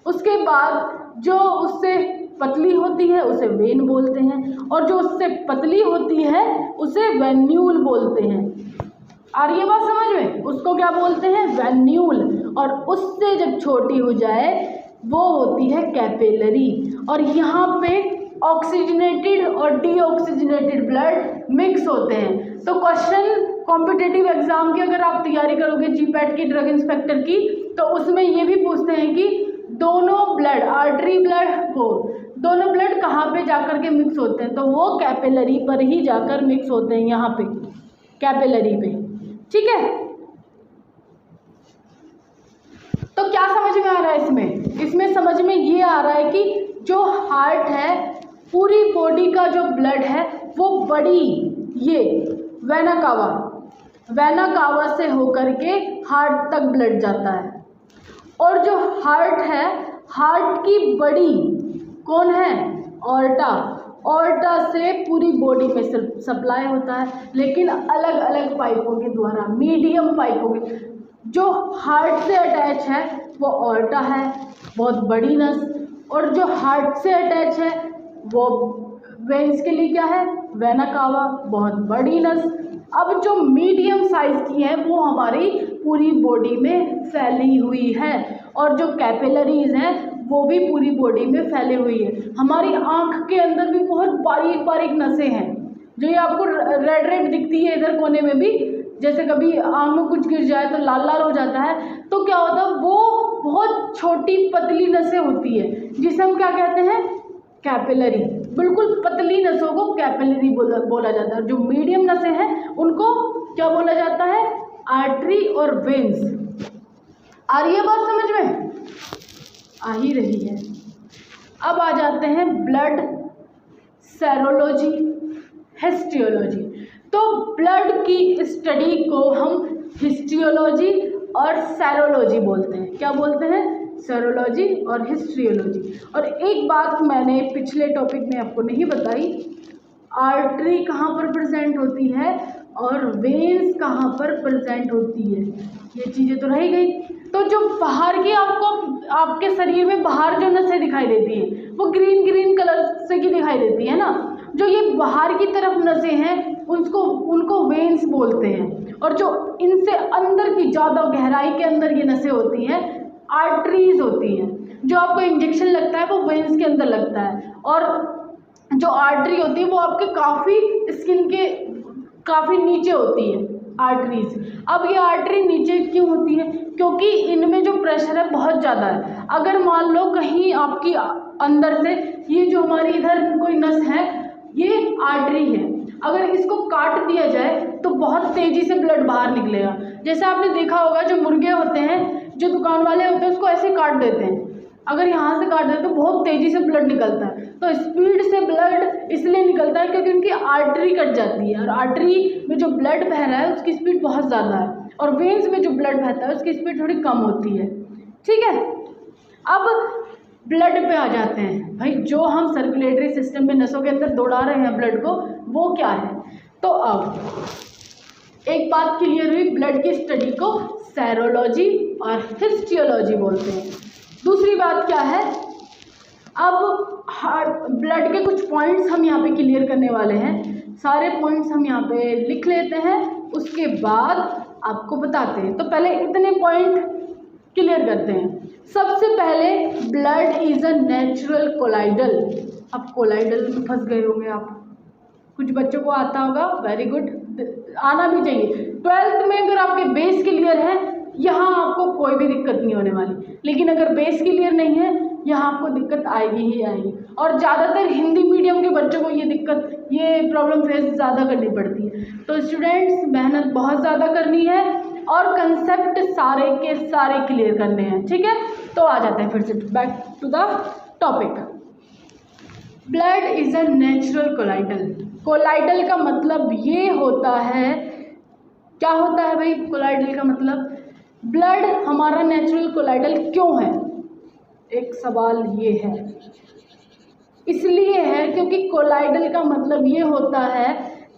उसके बाद जो उससे पतली होती है उसे वेन बोलते हैं, और जो उससे पतली होती है उसे वेन्यूल बोलते हैं। आ रही है बात समझ में? उसको क्या बोलते हैं? वेन्यूल। और उससे जब छोटी हो जाए वो होती है कैपिलरी। और यहाँ पे ऑक्सीजनेटेड और डीऑक्सीजनेटेड ब्लड मिक्स होते हैं। तो क्वेश्चन कॉम्पिटिटिव एग्जाम की अगर आप तैयारी करोगे जीपैट की, ड्रग इंस्पेक्टर की, तो उसमें ये भी पूछते हैं कि दोनों ब्लड, आर्टरी ब्लड हो, दोनों ब्लड कहाँ पे जाकर के मिक्स होते हैं? तो वो कैपिलरी पर ही जाकर मिक्स होते हैं, यहाँ पे कैपिलरी पे। ठीक है, तो क्या समझ में आ रहा है इसमें? इसमें समझ में ये आ रहा है कि जो हार्ट है, पूरी बॉडी का जो ब्लड है वो बड़ी, ये वेना कावा से होकर के हार्ट तक ब्लड जाता है। और जो हार्ट है, हार्ट की बड़ी कौन है? ऑर्टा से पूरी बॉडी में सप्लाई होता है, लेकिन अलग अलग पाइपों के द्वारा, मीडियम पाइपों के। जो हार्ट से अटैच है वो ऑर्टा है, बहुत बड़ी नस, और जो हार्ट से अटैच है वो वेन्स के लिए क्या है? वेना कावा, बहुत बड़ी नस। अब जो मीडियम साइज की है वो हमारी पूरी बॉडी में फैली हुई है, और जो कैपिलरीज हैं वो भी पूरी बॉडी में फैली हुई है। हमारी आँख के अंदर भी बहुत बारीक बारीक नसें हैं, जो ये आपको रेड रेड दिखती है इधर कोने में भी। जैसे कभी आँख में कुछ गिर जाए तो लाल लाल हो जाता है, तो क्या होता है? वो बहुत छोटी पतली नसें होती है, जिसे हम क्या कहते हैं? कैपिलरी। बिल्कुल पतली नसों को कैपिलरी बोला जाता है। जो मीडियम नसें हैं उनको क्या बोला जाता है? आर्टरी और वेन्स। आ रही है बात समझ में? आ ही रही है। अब आ जाते हैं ब्लड सेरोलॉजी, हिस्टियोलॉजी। तो ब्लड की स्टडी को हम हिस्ट्रियोलॉजी और सेरोलॉजी बोलते हैं। क्या बोलते हैं? सेरोलॉजी और हिस्ट्रियोलॉजी। और एक बात मैंने पिछले टॉपिक में आपको नहीं बताई, आर्टरी कहाँ पर प्रेजेंट होती है और वेन्स कहाँ पर प्रेजेंट होती है, ये चीज़ें तो रह गई। तो जो बाहर की आपको आपके शरीर में बाहर जो नसें दिखाई देती हैं वो ग्रीन ग्रीन कलर से की दिखाई देती है ना, जो ये बाहर की तरफ नसें हैं उनको वेन्स बोलते हैं। और जो इनसे अंदर की ज़्यादा गहराई के अंदर ये नसें होती हैं आर्टरीज होती हैं। जो आपको इंजेक्शन लगता है वो वेन्स के अंदर लगता है, और जो आर्टरी होती है वो आपके काफ़ी स्किन के काफ़ी नीचे होती है आर्टरीज। अब ये आर्टरी नीचे क्यों होती है? क्योंकि इनमें जो प्रेशर है बहुत ज़्यादा है। अगर मान लो कहीं आपकी अंदर से ये जो हमारी इधर कोई नस है ये आर्टरी है, अगर इसको काट दिया जाए तो बहुत तेज़ी से ब्लड बाहर निकलेगा। जैसे आपने देखा होगा जो मुर्गे होते हैं, जो दुकान वाले होते हैं उसको ऐसे काट देते हैं, अगर यहाँ से काट देते तो बहुत तेज़ी से ब्लड निकलता है। तो स्पीड से ब्लड इसलिए निकलता है क्योंकि उनकी आर्टरी कट जाती है, और आर्टरी में जो ब्लड बह रहा है उसकी स्पीड बहुत ज़्यादा है, और वेन्स में जो ब्लड बहता है उसकी स्पीड थोड़ी कम होती है। ठीक है, अब ब्लड पे आ जाते हैं भाई। जो हम सर्कुलेटरी सिस्टम में नसों के अंदर दौड़ा रहे हैं ब्लड को, वो क्या है? तो अब एक बात क्लियर हुई, ब्लड की स्टडी को सेरोलॉजी और हिस्टियोलॉजी बोलते हैं। दूसरी बात क्या है, अब ब्लड के कुछ पॉइंट्स हम यहाँ पे क्लियर करने वाले हैं। सारे पॉइंट्स हम यहाँ पे लिख लेते हैं, उसके बाद आपको बताते हैं। तो पहले इतने पॉइंट क्लियर करते हैं। सबसे पहले blood is a natural colloidal. अब कोलाइडल में फंस गए होंगे आप, कुछ बच्चों को आता होगा, वेरी गुड, आना भी चाहिए। 12th में अगर आपके बेस क्लियर है यहाँ आपको कोई भी दिक्कत नहीं होने वाली, लेकिन अगर बेस क्लियर नहीं है यहाँ आपको दिक्कत आएगी ही आएगी। और ज़्यादातर हिंदी मीडियम के बच्चों को ये प्रॉब्लम फेस ज़्यादा करनी पड़ती है। तो स्टूडेंट्स मेहनत बहुत ज़्यादा करनी है और कंसेप्ट सारे के सारे क्लियर करने हैं। ठीक है, तो आ जाते हैं फिर से back to the topic. Blood is a natural colloidal. Colloidal का मतलब ये होता है, क्या होता है भाई कोलाइडल का मतलब? ब्लड हमारा नेचुरल कोलाइडल क्यों है? एक सवाल ये है, इसलिए है क्योंकि कोलाइडल का मतलब ये होता है,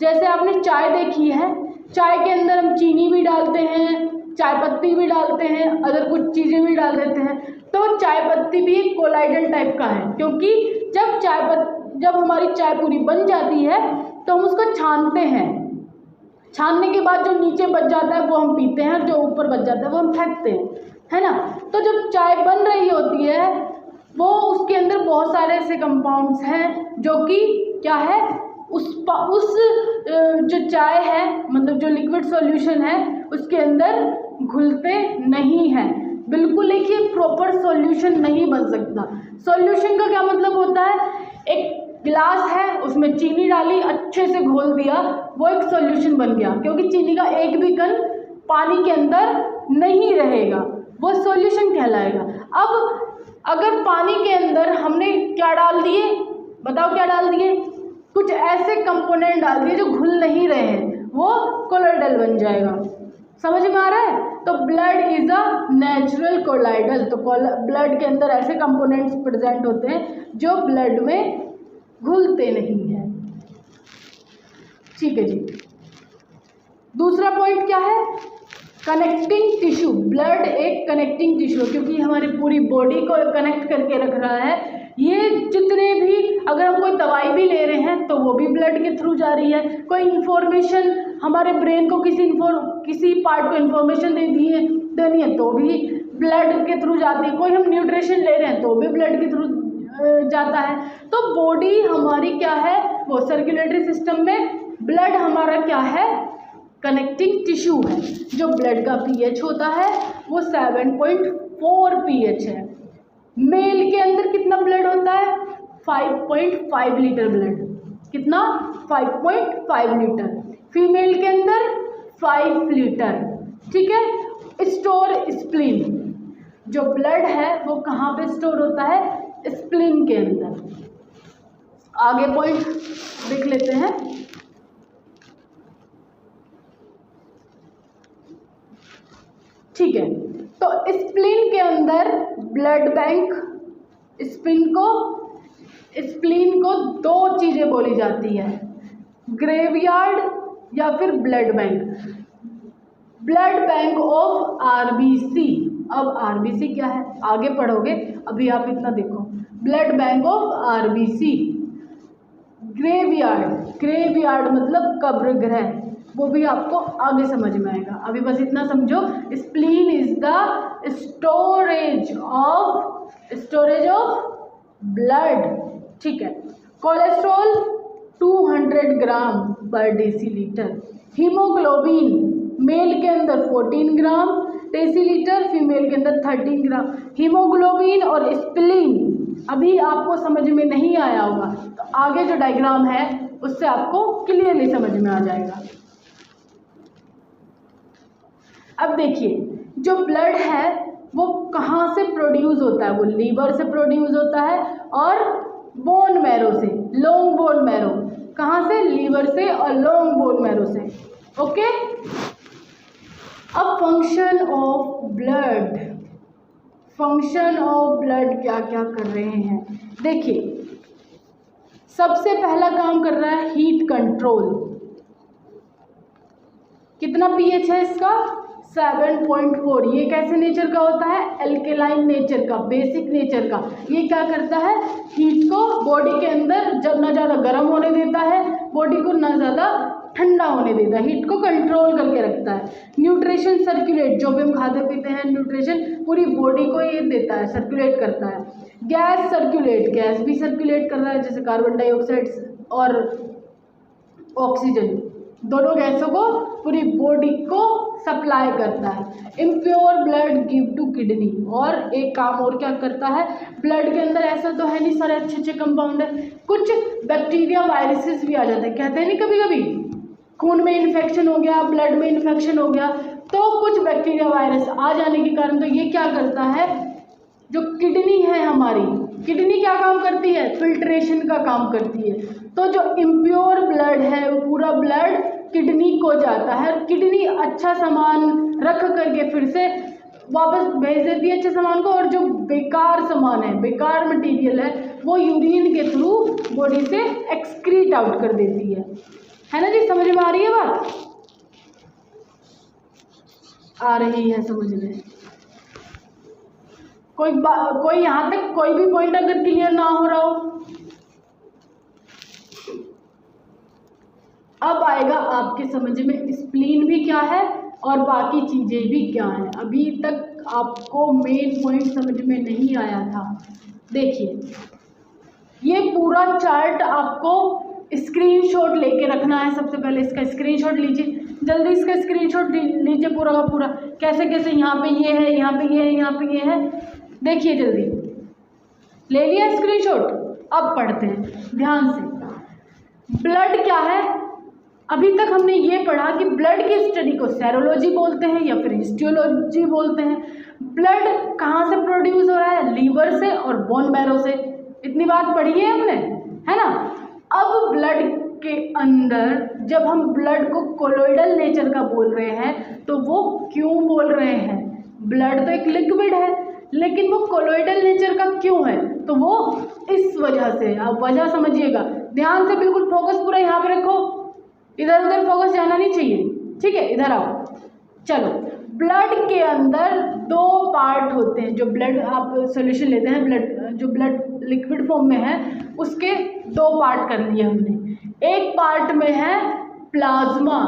जैसे आपने चाय देखी है, चाय के अंदर हम चीनी भी डालते हैं, चाय पत्ती भी डालते हैं, अदर कुछ चीज़ें भी डाल देते हैं। तो चाय पत्ती भी एक कोलाइडल टाइप का है, क्योंकि जब हमारी चाय पूरी बन जाती है तो हम उसको छानते हैं, छानने के बाद जो नीचे बच जाता है वो हम पीते हैं, जो ऊपर बच जाता है वो हम फेंकते हैं, है ना। तो जब चाय बन रही होती है वो उसके अंदर बहुत सारे ऐसे कंपाउंड्स हैं जो कि क्या है, उस जो चाय है, मतलब जो लिक्विड सॉल्यूशन है उसके अंदर घुलते नहीं हैं, बिल्कुल एक ही प्रॉपर सॉल्यूशन नहीं बन सकता। सॉल्यूशन का क्या मतलब होता है? एक गिलास है, उसमें चीनी डाली, अच्छे से घोल दिया, वो एक सॉल्यूशन बन गया, क्योंकि चीनी का एक भी कण पानी के अंदर नहीं रहेगा, वो सॉल्यूशन कहलाएगा। अब अगर पानी के अंदर हमने क्या डाल दिए, बताओ क्या डाल दिए? कुछ ऐसे कंपोनेंट डाल दिए जो घुल नहीं रहे हैं, वो कोलाइडल बन जाएगा। समझ में आ रहा है? तो blood is a natural colloidal. तो ब्लड के अंदर ऐसे कंपोनेंट्स प्रेजेंट होते हैं जो ब्लड में घुलते नहीं हैं। ठीक है जी। दूसरा पॉइंट क्या है? Connecting tissue. ब्लड एक कनेक्टिंग टिश्यू है, क्योंकि हमारी पूरी बॉडी को कनेक्ट करके रख रहा है। ये जितने भी, अगर हम कोई दवाई भी ले रहे हैं तो वो भी ब्लड के थ्रू जा रही है। कोई इन्फॉर्मेशन हमारे ब्रेन को किसी पार्ट को इन्फॉर्मेशन देनी है तो भी ब्लड के थ्रू जाती है। कोई हम न्यूट्रिशन ले रहे हैं तो भी ब्लड के थ्रू जाता है। तो बॉडी हमारी क्या है, वो सर्कुलेटरी सिस्टम में ब्लड हमारा क्या है, कनेक्टिंग टिश्यू है। जो ब्लड का पीएच होता है वो 7.4 पीएच है। मेल के अंदर कितना ब्लड होता है? 5.5 लीटर ब्लड। कितना? 5.5 लीटर। फीमेल के अंदर 5 लीटर। ठीक है। स्टोर स्प्लीन, जो ब्लड है वो कहाँ पे स्टोर होता है? स्प्लीन के अंदर। आगे पॉइंट देख लेते हैं। ठीक है। तो स्प्लीन के अंदर ब्लड बैंक, स्प्लीन को दो चीज़ें बोली जाती है, ग्रेवयार्ड या फिर blood bank. Blood bank of RBC. अब आरबीसी क्या है आगे पढ़ोगे, अभी आप इतना देखो। Blood bank of RBC. Graveyard मतलब कब्रगृह, वो भी आपको आगे समझ में आएगा, अभी बस इतना समझो। Spleen is the storage of blood, ठीक है। कोलेस्ट्रॉल 200 ग्राम पर डेसीलीटर। हीमोग्लोबिन मेल के अंदर 14 ग्राम डेसीलीटर, फीमेल के अंदर 13 ग्राम। हीमोग्लोबिन और स्प्लीन अभी आपको समझ में नहीं आया होगा, तो आगे जो डायग्राम है उससे आपको क्लियरली समझ में आ जाएगा। अब देखिए, जो ब्लड है वो कहाँ से प्रोड्यूस होता है, वो लीवर से प्रोड्यूस होता है और बोन मैरो से, लॉन्ग बोन मैरो। कहाँ से? लीवर से और लॉन्ग बोन मैरो से। ओके। अब फंक्शन ऑफ ब्लड क्या क्या कर रहे हैं, देखिए। सबसे पहला काम कर रहा है हीट कंट्रोल। कितना पीएच है इसका? 7.4। ये कैसे नेचर का होता है? एल्केलाइन नेचर का, बेसिक नेचर का। ये क्या करता है? हीट को बॉडी के अंदर जब ना ज़्यादा गर्म होने देता है, बॉडी को ना ज़्यादा ठंडा होने देता है, हीट को कंट्रोल करके रखता है। न्यूट्रिशन सर्कुलेट, जो भी हम खाते पीते हैं न्यूट्रिशन पूरी बॉडी को ये देता है, सर्कुलेट करता है। गैस सर्कुलेट, गैस भी सर्कुलेट कर रहा है, जैसे कार्बन डाइऑक्साइड और ऑक्सीजन, दोनों गैसों को पूरी बॉडी को सप्लाई करता है। Impure blood give to kidney. और एक काम और क्या करता है, ब्लड के अंदर ऐसा तो है नहीं सारे अच्छे अच्छे कंपाउंड है, कुछ बैक्टीरिया वायरसेस भी आ जाते हैं। कहते हैं नहीं कभी कभी खून में इन्फेक्शन हो गया, ब्लड में इन्फेक्शन हो गया, तो कुछ बैक्टीरिया वायरस आ जाने के कारण तो ये क्या करता है, जो किडनी है हमारी, किडनी क्या काम करती है? फिल्ट्रेशन का काम करती है। तो जो इम्प्योर ब्लड है वो पूरा ब्लड किडनी को जाता है, किडनी अच्छा सामान रख करके फिर से वापस भेज देती है अच्छे सामान को, और जो बेकार सामान है, बेकार मटेरियल है, वो यूरिन के थ्रू बॉडी से एक्सक्रीट आउट कर देती है ना जी। समझ में आ रही है बात? आ रही है समझ में? कोई यहाँ तक कोई भी पॉइंट अगर क्लियर ना हो रहा हो, अब आएगा आपके समझ में स्प्लीन भी क्या है और बाकी चीज़ें भी क्या हैं। अभी तक आपको मेन पॉइंट समझ में नहीं आया था। देखिए, ये पूरा चार्ट आपको स्क्रीनशॉट लेके रखना है। सबसे पहले इसका स्क्रीनशॉट लीजिए, जल्दी इसका स्क्रीनशॉट लीजिए पूरा का पूरा, कैसे कैसे यहाँ पे ये है, यहाँ पे ये है, यहाँ पे ये है। देखिए जल्दी ले लिया स्क्रीनशॉट। अब पढ़ते हैं ध्यान से। ब्लड क्या है? अभी तक हमने ये पढ़ा कि ब्लड की स्टडी को सेरोलॉजी बोलते हैं या फिर हिस्टोलॉजी बोलते हैं। ब्लड कहाँ से प्रोड्यूस हो रहा है? लीवर से और बोन मैरो से। इतनी बात पढ़ी है हमने, है ना। अब ब्लड के अंदर जब हम ब्लड को कोलोइडल नेचर का बोल रहे हैं, तो वो क्यों बोल रहे हैं? ब्लड तो एक लिक्विड है, लेकिन वो कोलोइडल नेचर का क्यों है? तो वो इस वजह से, आप वजह समझिएगा ध्यान से, बिल्कुल फोकस पूरा यहाँ पे रखो, इधर उधर फोकस जाना नहीं चाहिए, ठीक है। इधर आओ, चलो। ब्लड के अंदर दो पार्ट होते हैं। जो ब्लड आप सोल्यूशन लेते हैं, ब्लड जो ब्लड लिक्विड फॉर्म में है, उसके दो पार्ट कर लिए हमने। एक पार्ट में है प्लाज्मा,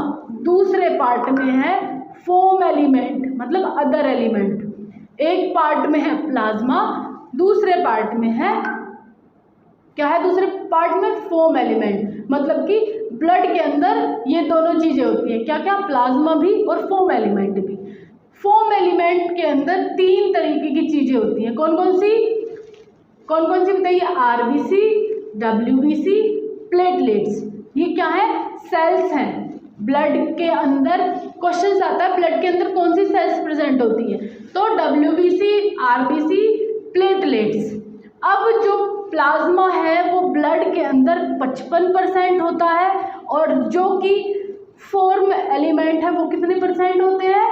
दूसरे पार्ट में है फोम एलिमेंट, मतलब अदर एलिमेंट। एक पार्ट में है प्लाज्मा, दूसरे पार्ट में है क्या है? दूसरे पार्ट में फोम एलिमेंट। मतलब कि ब्लड के अंदर ये दोनों चीज़ें होती हैं, क्या क्या? प्लाज्मा भी और फोम एलिमेंट भी। फोम एलिमेंट के अंदर तीन तरीके की चीज़ें होती हैं। कौन कौन सी बताइए? RBC, WBC, platelets. ये क्या है? सेल्स हैं ब्लड के अंदर। क्वेश्चन आता है ब्लड के अंदर कौन सी सेल्स प्रेजेंट होती है, तो डब्ल्यूबीसी, आरबीसी, प्लेटलेट्स। अब जो प्लाज्मा है वो ब्लड के अंदर 55% होता है, और जो कि फॉर्म एलिमेंट है वो कितने परसेंट होते हैं?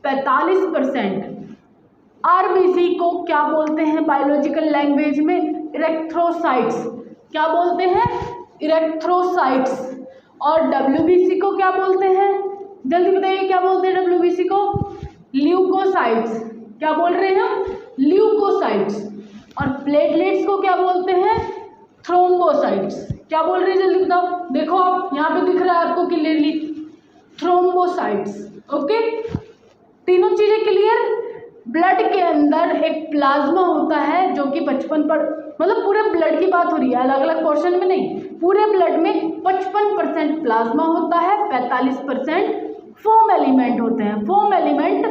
45%। आरबीसी को क्या बोलते हैं बायोलॉजिकल लैंग्वेज में? इरेक्थ्रोसाइट्स। क्या बोलते हैं? इरेक्थ्रोसाइट्स। और डब्ल्यूबीसी को क्या बोलते हैं? जल्दी बताइए क्या बोलते हैं डब्ल्यूबीसी को? ल्यूकोसाइट्स। क्या बोल रहे हैं हम? ल्यूकोसाइट्स। और प्लेटलेट्स को क्या बोलते हैं? थ्रोम्बोसाइट्स। क्या बोल रहे हैं जल्दी बताओ। देखो आप यहाँ पे दिख रहा है आपको क्लियरली, थ्रोम्बोसाइट्स। ओके, तीनों चीजें क्लियर। ब्लड के अंदर एक प्लाज्मा होता है जो कि 55 मतलब पूरे ब्लड की बात हो रही है, अलग अलग पोर्शन में नहीं। पूरे ब्लड में 55% प्लाज्मा होता है, 45% फोम एलिमेंट होते हैं। Foam element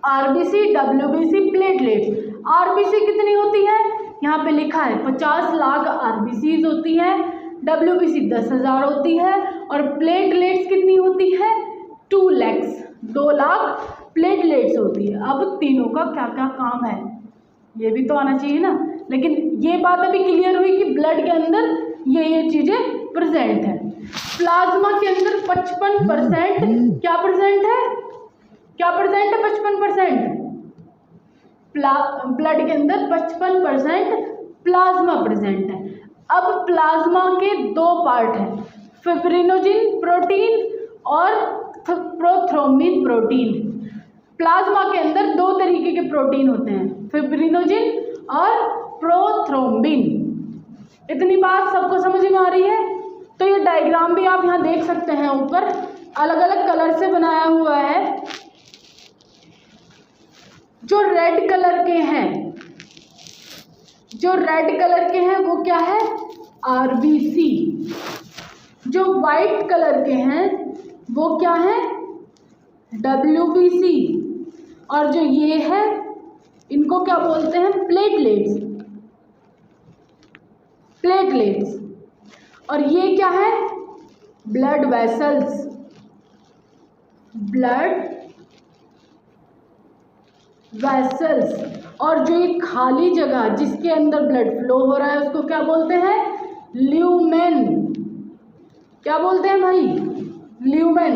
RBC, WBC, platelets. RBC कितनी होती है? यहाँ पे लिखा है 50 लाख आरबीसीज होती है, डब्ल्यूबीसी 10,000 होती है, और प्लेटलेट्स कितनी होती है? 2 लाख, 2 लाख प्लेटलेट्स होती है। अब तीनों का क्या क्या काम है ये भी तो आना चाहिए ना। लेकिन ये बात अभी क्लियर हुई कि ब्लड के अंदर ये चीजें प्रेजेंट है। प्लाज्मा के अंदर 55% क्या प्रेजेंट है? क्या प्रेजेंट है? 55%। ब्लड के अंदर 55% प्लाज्मा प्रेजेंट है। अब प्लाज्मा के 2 पार्ट हैं, फिब्रिनोजिन प्रोटीन और प्रोथ्रोम्बिन प्रोटीन। प्लाज्मा के अंदर 2 तरीके के प्रोटीन होते हैं, फिब्रिनोजिन और प्रोथ्रोम्बिन। इतनी बात सबको समझ में आ रही है? तो ये डायग्राम भी आप यहाँ देख सकते हैं, ऊपर अलग अलग कलर से बनाया हुआ है। जो रेड कलर के हैं, जो रेड कलर के हैं वो क्या है? आरबीसी। जो वाइट कलर के हैं वो क्या है? डब्ल्यूबीसी। और जो ये है इनको क्या बोलते हैं? प्लेटलेट्स। प्लेटलेट्स। और ये क्या है? Blood vessels. Blood vessels. और जो ये खाली जगह जिसके अंदर ब्लड फ्लो हो रहा है उसको क्या बोलते हैं? ल्यूमेन। क्या बोलते हैं भाई? ल्यूमेन।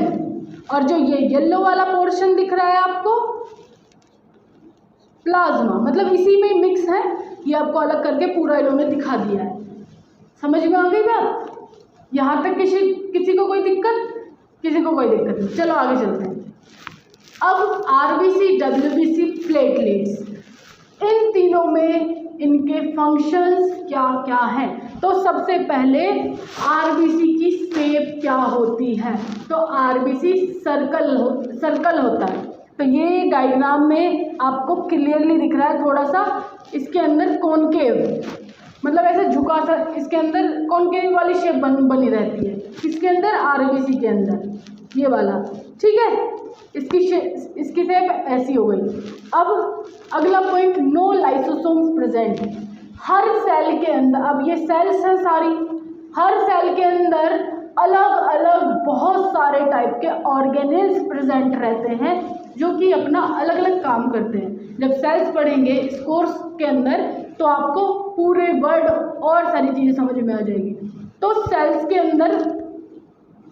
और जो ये येलो वाला पोर्शन दिख रहा है आपको, प्लाज्मा। मतलब इसी में मिक्स है, ये आपको अलग करके पूरा इन्होंने दिखा दिया है। समझ में आ गई बात? यहाँ तक किसी को कोई दिक्कत? किसी को कोई दिक्कत नहीं। चलो आगे चलते हैं। अब आरबीसी, डब्ल्यूबीसी, प्लेटलेट्स, इन तीनों में इनके फंक्शंस क्या क्या हैं? तो सबसे पहले आरबीसी की शेप क्या होती है? तो आरबीसी सर्कल होता है। तो ये डायग्राम में आपको क्लियरली दिख रहा है थोड़ा सा। इसके अंदर कॉनकेव, मतलब ऐसे झुका सा, इसके अंदर कॉनकेव वाली शेप बनी रहती है। इसके अंदर आरबीसी के अंदर ये वाला, ठीक है। इसकी शेप ऐसी हो गई। अब अगला पॉइंट, नो लाइसोसोम्स प्रेजेंट। हर सेल के अंदर, अब ये सेल्स हैं सारी, हर सेल के अंदर अलग अलग बहुत सारे टाइप के ऑर्गेनेल्स प्रेजेंट रहते हैं जो कि अपना अलग अलग काम करते हैं। जब सेल्स पढ़ेंगे इस कोर्स के अंदर तो आपको पूरे वर्ड और सारी चीज़ें समझ में आ जाएगी। तो सेल्स के अंदर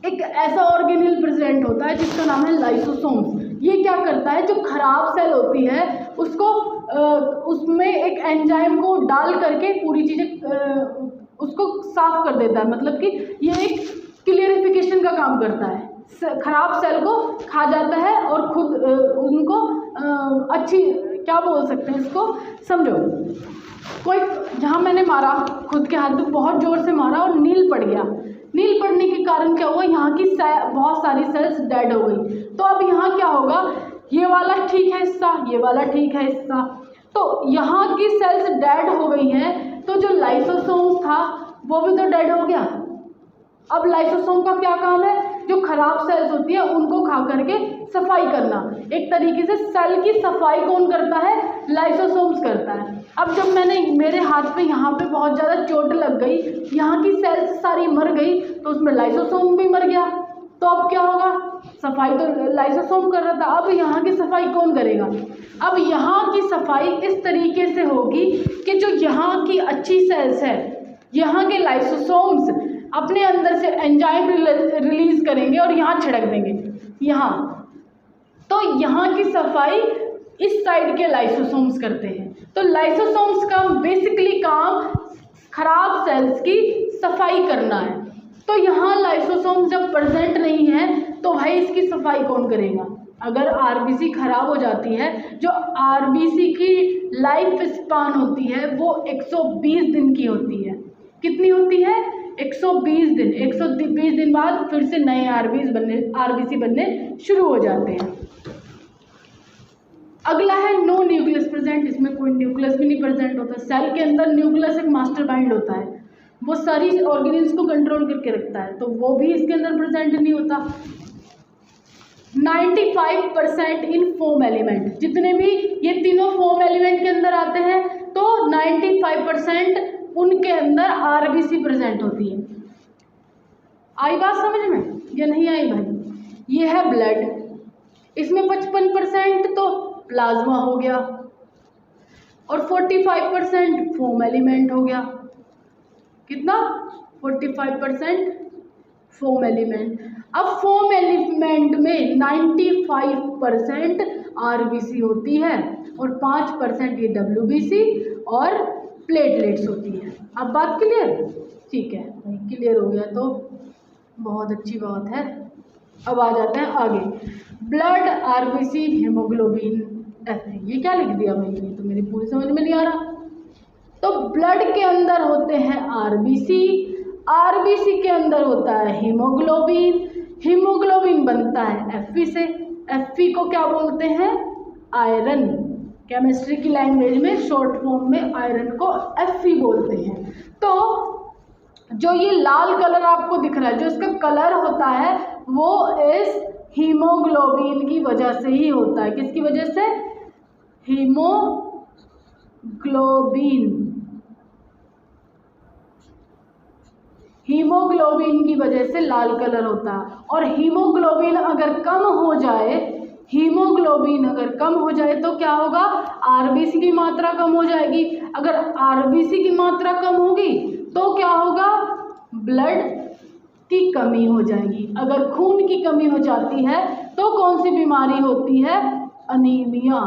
एक ऐसा ऑर्गेनेल प्रेजेंट होता है जिसका नाम है लाइसोसोम्स। ये क्या करता है? जो खराब सेल होती है उसको उसमें एक एंजाइम को डाल करके पूरी चीज़ें उसको साफ कर देता है। मतलब कि ये एक क्लियरिफिकेशन का काम करता है। खराब सेल को खा जाता है और खुद उनको अच्छी, क्या बोल सकते हैं इसको, समझो। कोई जहाँ मैंने मारा खुद के हाथ में, बहुत ज़ोर से मारा और नील पड़ गया। नील पड़ने के कारण क्या हुआ? यहाँ की बहुत सारी सेल्स डेड हो गई। तो अब यहाँ क्या होगा? ये वाला ठीक है हिस्सा, ये वाला ठीक है हिस्सा। तो यहाँ की सेल्स डेड हो गई हैं, तो जो लाइसोसोम्स था वो भी तो डेड हो गया। अब लाइसोसोम का क्या काम है? जो खराब सेल्स होती है उनको खा करके सफाई करना। एक तरीके से सेल की सफाई कौन करता है? लाइसोसोम्स करता है। अब जब मेरे हाथ पे यहाँ पे बहुत ज़्यादा चोट लग गई, यहाँ की सेल्स सारी मर गई, तो उसमें लाइसोसोम भी मर गया। तो अब क्या होगा? सफाई तो लाइसोसोम कर रहा था, अब यहाँ की सफाई कौन करेगा? अब यहाँ की सफाई इस तरीके से होगी कि जो यहाँ की अच्छी सेल्स है, यहाँ के लाइसोसोम्स अपने अंदर से एंजाइम रिलीज करेंगे और यहाँ छिड़क देंगे यहाँ। तो यहाँ की सफाई इस साइड के लाइसोसोम्स करते हैं। तो लाइसोसोम्स का बेसिकली काम खराब सेल्स की सफाई करना है। तो यहाँ लाइसोसोम जब प्रेजेंट नहीं है तो भाई इसकी सफाई कौन करेगा? अगर आरबीसी खराब हो जाती है, जो आरबीसी की लाइफ स्पान होती है वो 120 दिन की होती है। कितनी होती है? 120 दिन। 120 दिन बाद फिर से नए आरबीसी बनने शुरू हो जाते हैं। अगला है नो न्यूक्लियस प्रेजेंट। इसमें कोई न्यूक्लियस भी नहीं प्रेजेंट होता। सेल के अंदर न्यूक्लियस एक मास्टर माइंड होता है, वो सारी ऑर्गेनिल्स को कंट्रोल करके रखता है, तो वो भी इसके अंदर प्रेजेंट नहीं होता। 95% इन फोम एलिमेंट। जितने भी ये तीनों फोम एलिमेंट के अंदर आते हैं तो 95% उनके अंदर आरबीसी प्रेजेंट होती है। आई बात समझ में या नहीं आई भाई? ये है ब्लड, इसमें 55% तो प्लाज्मा हो गया और 45% फोम एलिमेंट हो गया। कितना? 45% फोम एलिमेंट। अब फोम एलिमेंट में 95% आरबीसी होती है और 5% ये डब्ल्यूबीसी और प्लेटलेट्स होती है। अब बात क्लियर? ठीक है भाई, क्लियर हो गया तो बहुत अच्छी बात है। अब आ जाते हैं आगे। Blood, RBC, haemoglobin, FA. ये क्या लिख दिया भाई? ये तो मेरी पूरी समझ में नहीं आ रहा। तो ब्लड के अंदर होते हैं आरबीसी, आरबीसी के अंदर होता है हीमोग्लोबिन, हीमोग्लोबिन बनता है एफई से। एफई को क्या बोलते हैं? आयरन। केमिस्ट्री की लैंग्वेज में शॉर्ट फॉर्म में आयरन को एफई बोलते हैं। तो जो ये लाल कलर आपको दिख रहा है, जो इसका कलर होता है वो इस हीमोग्लोबिन की वजह से ही होता है। किसकी वजह से? हीमोग्लोबिन। हीमोग्लोबिन की वजह से लाल कलर होता है। और हीमोग्लोबिन अगर कम हो जाए, हीमोग्लोबिन अगर कम हो जाए तो क्या होगा? आरबीसी की मात्रा कम हो जाएगी। अगर आरबीसी की मात्रा कम होगी तो क्या होगा? ब्लड की कमी हो जाएगी। अगर खून की कमी हो जाती है तो कौन सी बीमारी होती है? अनीमिया।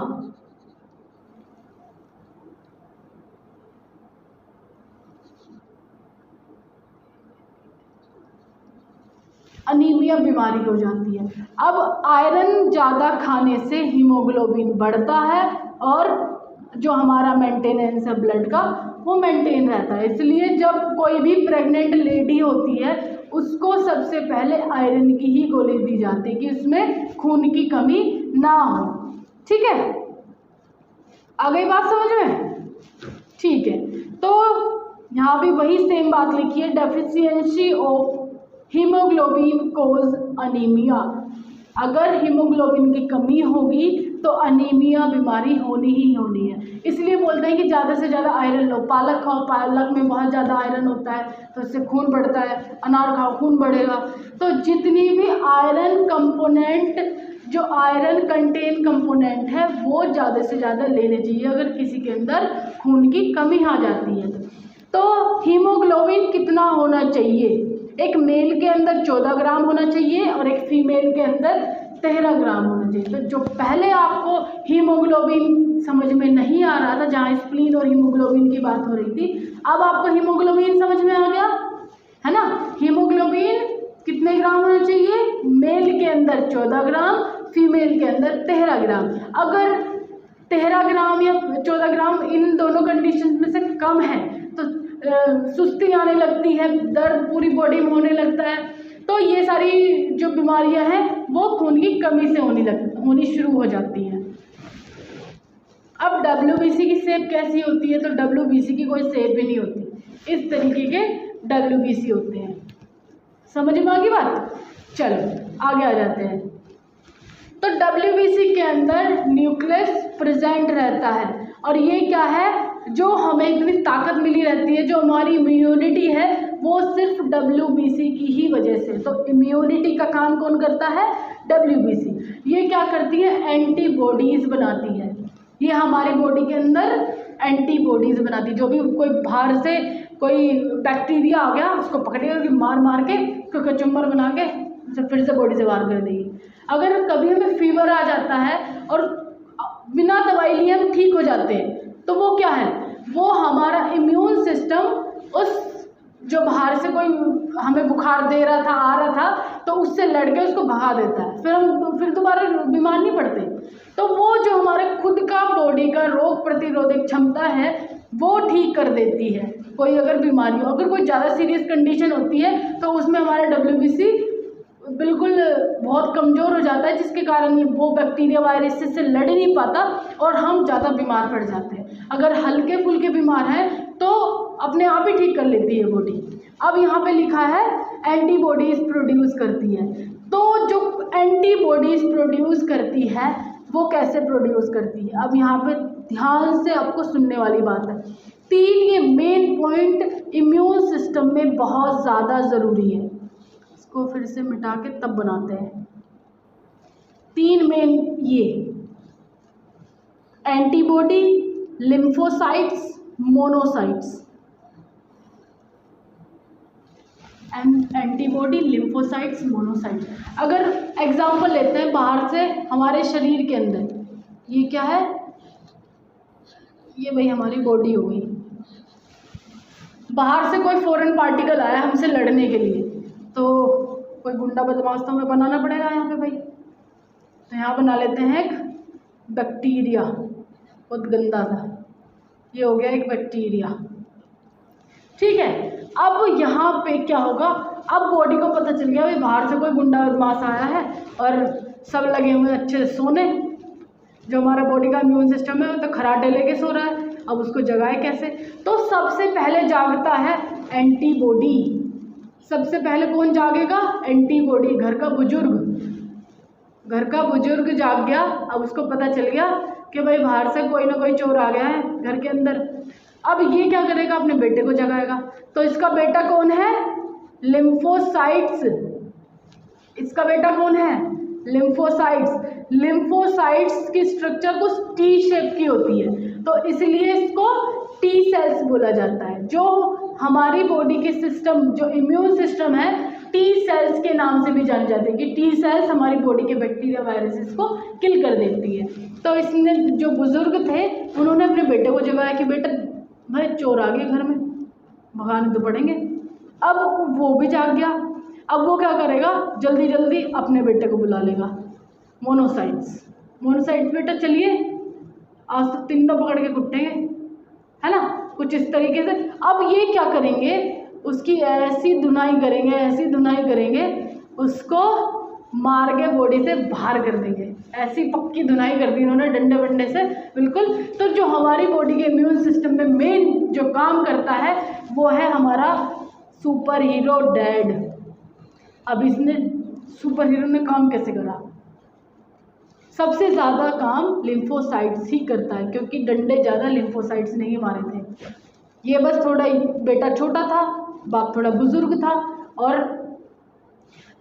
अनीमिया बीमारी हो जाती है। अब आयरन ज़्यादा खाने से हीमोग्लोबिन बढ़ता है और जो हमारा मेंटेनेंस है ब्लड का वो मेंटेन रहता है। इसलिए जब कोई भी प्रेग्नेंट लेडी होती है उसको सबसे पहले आयरन की ही गोली दी जाती है कि उसमें खून की कमी ना हो। ठीक है, आ गई बात समझ में? ठीक है, तो यहाँ भी वही सेम बात लिखी है, deficiency of haemoglobin cause anaemia. अगर हीमोग्लोबिन की कमी होगी तो अनीमिया बीमारी होनी ही होनी है। इसलिए बोलते हैं कि ज़्यादा से ज़्यादा आयरन लो। पालक खाओ, पालक में बहुत ज़्यादा आयरन होता है तो इससे खून बढ़ता है। अनार खाओ, खून बढ़ेगा। तो जितनी भी आयरन कंपोनेंट, जो आयरन कंटेन कंपोनेंट है वो ज़्यादा से ज़्यादा लेने चाहिए अगर किसी के अंदर खून की कमी आ जाती है। तो हीमोग्लोबिन कितना होना चाहिए? एक मेल के अंदर 14 ग्राम होना चाहिए और एक फीमेल के अंदर 13 ग्राम होना चाहिए। तो जो पहले आपको हीमोग्लोबिन समझ में नहीं आ रहा था, जहाँ स्प्लीन और हीमोग्लोबिन की बात हो रही थी, अब आपको हीमोग्लोबिन समझ में आ गया है ना? हीमोग्लोबिन कितने ग्राम होना चाहिए? मेल के अंदर 14 ग्राम, फीमेल के अंदर 13 ग्राम। अगर 13 ग्राम या 14 ग्राम इन दोनों कंडीशन में से कम है तो सुस्ती आने लगती है, दर्द पूरी बॉडी में होने लगता है। तो ये सारी जो बीमारियां हैं वो खून की कमी से होनी शुरू हो जाती हैं। अब डब्ल्यूबीसी की शेप कैसी होती है? तो डब्ल्यूबीसी की कोई शेप भी नहीं होती, इस तरीके के डब्ल्यूबीसी होते हैं। समझ में आ गई बात? चलो आगे आ जाते हैं। तो डब्ल्यूबीसी के अंदर न्यूक्लियस प्रेजेंट रहता है और ये क्या है? जो हमें इतनी ताकत मिली रहती है, जो हमारी इम्यूनिटी है वो सिर्फ डब्ल्यूबीसी की ही वजह से। तो इम्यूनिटी का काम कौन करता है? डब्ल्यूबीसी। ये क्या करती है? एंटीबॉडीज़ बनाती है। ये हमारे बॉडी के अंदर एंटीबॉडीज़ बनाती है। जो भी कोई बाहर से कोई बैक्टीरिया आ गया उसको पकड़ेगा, मार मार के उसको कचुम्बर बना के फिर से बॉडी से बाहर कर देगी। अगर कभी हमें फीवर आ जाता है और बिना दवाई लिए हम ठीक हो जाते हैं, तो वो क्या है, वो हमारा इम्यून सिस्टम उस जो बाहर से कोई हमें बुखार दे रहा था, आ रहा था, तो उससे लड़के उसको भगा देता है, फिर दोबारा बीमार नहीं पड़ते। तो वो जो हमारे खुद का बॉडी का रोग प्रतिरोधक क्षमता है वो ठीक कर देती है। कोई अगर बीमारी हो, अगर कोई ज़्यादा सीरियस कंडीशन होती है तो उसमें हमारा WBC बिल्कुल बहुत कमज़ोर हो जाता है, जिसके कारण वो बैक्टीरिया वायरस से लड़ नहीं पाता और हम ज़्यादा बीमार पड़ जाते हैं। अगर हल्के फुल्के बीमार हैं तो अपने आप ही ठीक कर लेती है बॉडी। अब यहाँ पे लिखा है एंटीबॉडीज़ प्रोड्यूस करती है। तो जो एंटीबॉडीज़ प्रोड्यूस करती है वो कैसे प्रोड्यूस करती है, अब यहाँ पे ध्यान से आपको सुनने वाली बात है। 3 ये मेन पॉइंट इम्यून सिस्टम में बहुत ज़्यादा ज़रूरी है। इसको फिर से मिटा के तब बनाते हैं। 3 मेन ये antibody, lymphocytes, monocytes. Antibody, lymphocytes, monocytes. अगर एग्जांपल लेते हैं बाहर से हमारे शरीर के अंदर, ये क्या है, ये भाई हमारी बॉडी हो गई। बाहर से कोई फॉरेन पार्टिकल आया हमसे लड़ने के लिए, तो कोई गुंडा बदमाश तो हमें बनाना पड़ेगा यहाँ पे भाई। तो यहाँ बना लेते हैं एक बैक्टीरिया, बहुत गंदा था, ये हो गया एक बैक्टीरिया, ठीक है। अब यहाँ पे क्या होगा, अब बॉडी को पता चल गया भाई बाहर से कोई गुंडा बदमाश आया है और सब लगे हुए अच्छे से सोने। जो हमारा बॉडी का इम्यून सिस्टम है वो तो खराटे लेके सो रहा है, अब उसको जगाए कैसे। तो सबसे पहले जागता है एंटीबॉडी। सबसे पहले कौन जागेगा, एंटीबॉडी। घर का बुजुर्ग जाग गया, अब उसको पता चल गया कि भाई बाहर से कोई ना कोई चोर आ गया है घर के अंदर। अब ये क्या करेगा, अपने बेटे को जगाएगा। तो इसका बेटा कौन है, लिम्फोसाइट्स। इसका बेटा कौन है, लिम्फोसाइट्स। लिम्फोसाइट्स की स्ट्रक्चर कुछ T शेप की होती है, तो इसलिए इसको T सेल्स बोला जाता है। जो हमारी बॉडी के सिस्टम, जो इम्यून सिस्टम है, T सेल्स के नाम से भी जाने जाते हैं कि T सेल्स हमारी बॉडी के बैक्टीरिया वायरसेस को किल कर देती है। तो इसने जो बुजुर्ग थे उन्होंने अपने बेटे को जगाया कि बेटा भाई चोर आ गए घर में, भगाने तो पड़ेंगे। अब वो भी जाग गया। अब वो क्या करेगा, जल्दी जल्दी अपने बेटे को बुला लेगा, मोनोसाइट्स। बेटा चलिए आज तो तीनों पकड़ के कुटेंगे, है ना, कुछ इस तरीके से। अब ये क्या करेंगे, उसकी ऐसी धुनाई करेंगे उसको मार के बॉडी से बाहर कर देंगे। ऐसी पक्की धुनाई कर दी उन्होंने डंडे वंडे से, बिल्कुल। तो जो हमारी बॉडी के इम्यून सिस्टम में मेन जो काम करता है वो है हमारा सुपर हीरो डैड। अब इसने सुपर हीरो ने काम कैसे करा, सबसे ज़्यादा काम लिम्फोसाइट्स ही करता है, क्योंकि डंडे ज़्यादा लिम्फोसाइट्स ने ही मारे थे। ये बस थोड़ा बेटा छोटा था, बाप थोड़ा बुजुर्ग था, और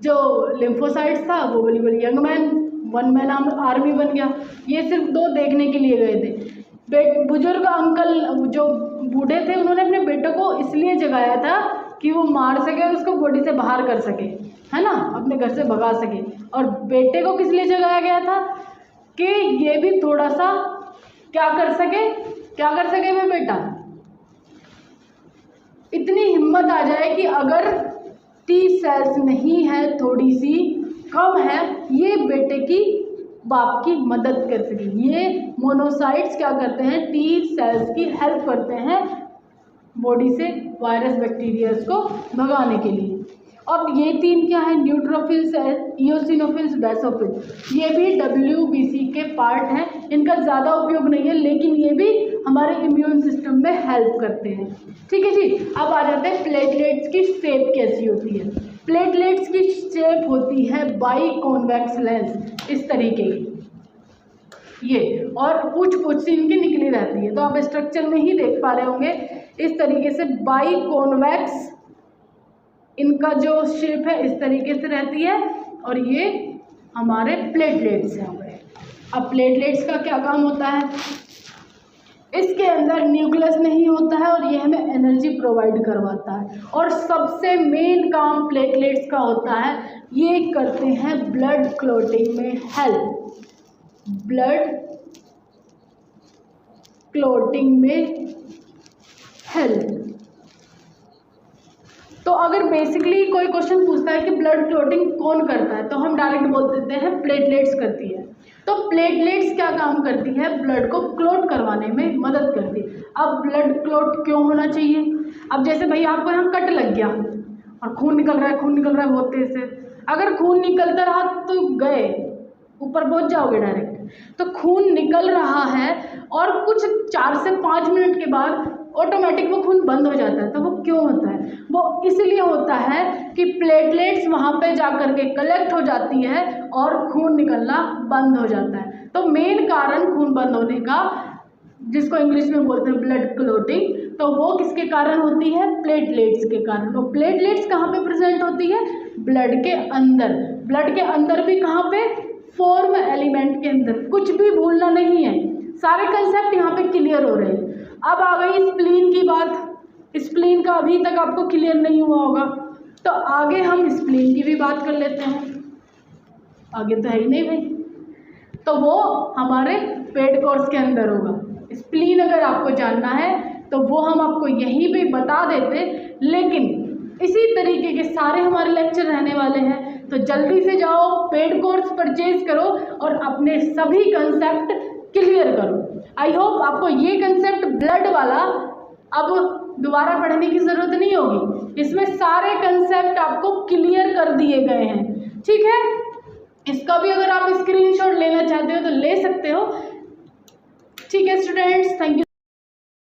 जो लिम्फोसाइट्स था वो बड़ी यंग मैन, 1 मैन आर्मी बन गया। ये सिर्फ 2 देखने के लिए गए थे। बुजुर्ग अंकल जो बूढ़े थे उन्होंने अपने बेटे को इसलिए जगाया था कि वो मार सके और उसको बॉडी से बाहर कर सके, है ना, अपने घर से भगा सके। और बेटे को किस लिए जगाया गया था कि ये भी थोड़ा सा क्या कर सके मैं बेटा, इतनी हिम्मत आ जाए कि अगर T सेल्स नहीं है, थोड़ी सी कम है, ये बेटे की बाप की मदद कर सके। ये मोनोसाइट्स क्या करते हैं, T सेल्स की हेल्प करते हैं बॉडी से वायरस बैक्टीरियाज को भगाने के लिए। अब ये 3 क्या है, न्यूट्रोफिल्स, इओसिनोफिल्स, बेसोफिल्स। ये भी WBC के पार्ट हैं। इनका ज़्यादा उपयोग नहीं है, लेकिन ये भी हमारे इम्यून सिस्टम में हेल्प करते हैं। ठीक है जी। अब आ जाते हैं प्लेटलेट्स की शेप कैसी होती है। प्लेटलेट्स की शेप होती है बाई कॉन्वेक्स लेंस, इस तरीके की ये, और पूछ सी इनकी निकली रहती है। तो आप स्ट्रक्चर में ही देख पा रहे होंगे, इस तरीके से बाई कॉन्वेक्स इनका जो शेप है इस तरीके से रहती है, और ये हमारे प्लेटलेट्स हैं। अब प्लेटलेट्स का क्या काम होता है, इसके अंदर न्यूक्लियस नहीं होता है और ये हमें एनर्जी प्रोवाइड करवाता है। और सबसे मेन काम प्लेटलेट्स का होता है, ये करते हैं ब्लड क्लॉटिंग में हेल्प, ब्लड क्लॉटिंग में हेल्प। तो अगर बेसिकली कोई क्वेश्चन पूछता है कि ब्लड क्लॉटिंग कौन करता है, तो हम डायरेक्ट बोल देते हैं प्लेटलेट्स करती है। तो प्लेटलेट्स क्या काम करती है, ब्लड को क्लॉट करवाने में मदद करती है। अब ब्लड क्लॉट क्यों होना चाहिए, अब जैसे भाई आपको यहाँ कट लग गया और खून निकल रहा है, खून निकल रहा है बहुत तेज से, अगर खून निकलता रहा तो गए ऊपर पहुंच जाओगे डायरेक्ट। तो खून निकल रहा है और कुछ 4 से 5 मिनट के बाद ऑटोमेटिक वो खून बंद हो जाता है। तो वो क्यों होता है, वो इसलिए होता है कि प्लेटलेट्स वहाँ पे जा कर के कलेक्ट हो जाती है और खून निकलना बंद हो जाता है। तो मेन कारण खून बंद होने का, जिसको इंग्लिश में बोलते हैं ब्लड क्लॉटिंग, तो वो किसके कारण होती है, प्लेटलेट्स के कारण। तो प्लेटलेट्स कहाँ पे प्रेजेंट होती है, ब्लड के अंदर। ब्लड के अंदर भी कहाँ पे, फॉर्म एलिमेंट के अंदर। कुछ भी भूलना नहीं है, सारे कंसेप्ट यहाँ पे क्लियर हो रहे हैं। अब आ गई स्प्लीन की बात, स्प्लीन का अभी तक आपको क्लियर नहीं हुआ होगा, तो आगे हम स्प्लीन की भी बात कर लेते हैं। आगे तो है ही नहीं भाई, तो वो हमारे पेड कोर्स के अंदर होगा। स्प्लीन अगर आपको जानना है तो वो हम आपको यहीं पे बता देते, लेकिन इसी तरीके के सारे हमारे लेक्चर रहने वाले हैं। तो जल्दी से जाओ, पेड कोर्स परचेज करो और अपने सभी कंसेप्ट क्लियर करो। आई होप आपको ये कंसेप्ट ब्लड वाला अब दोबारा पढ़ने की ज़रूरत नहीं होगी, इसमें सारे कंसेप्ट आपको क्लियर कर दिए गए हैं। ठीक है, इसका भी अगर आप स्क्रीनशॉट लेना चाहते हो तो ले सकते हो। ठीक है स्टूडेंट्स, थैंक यू।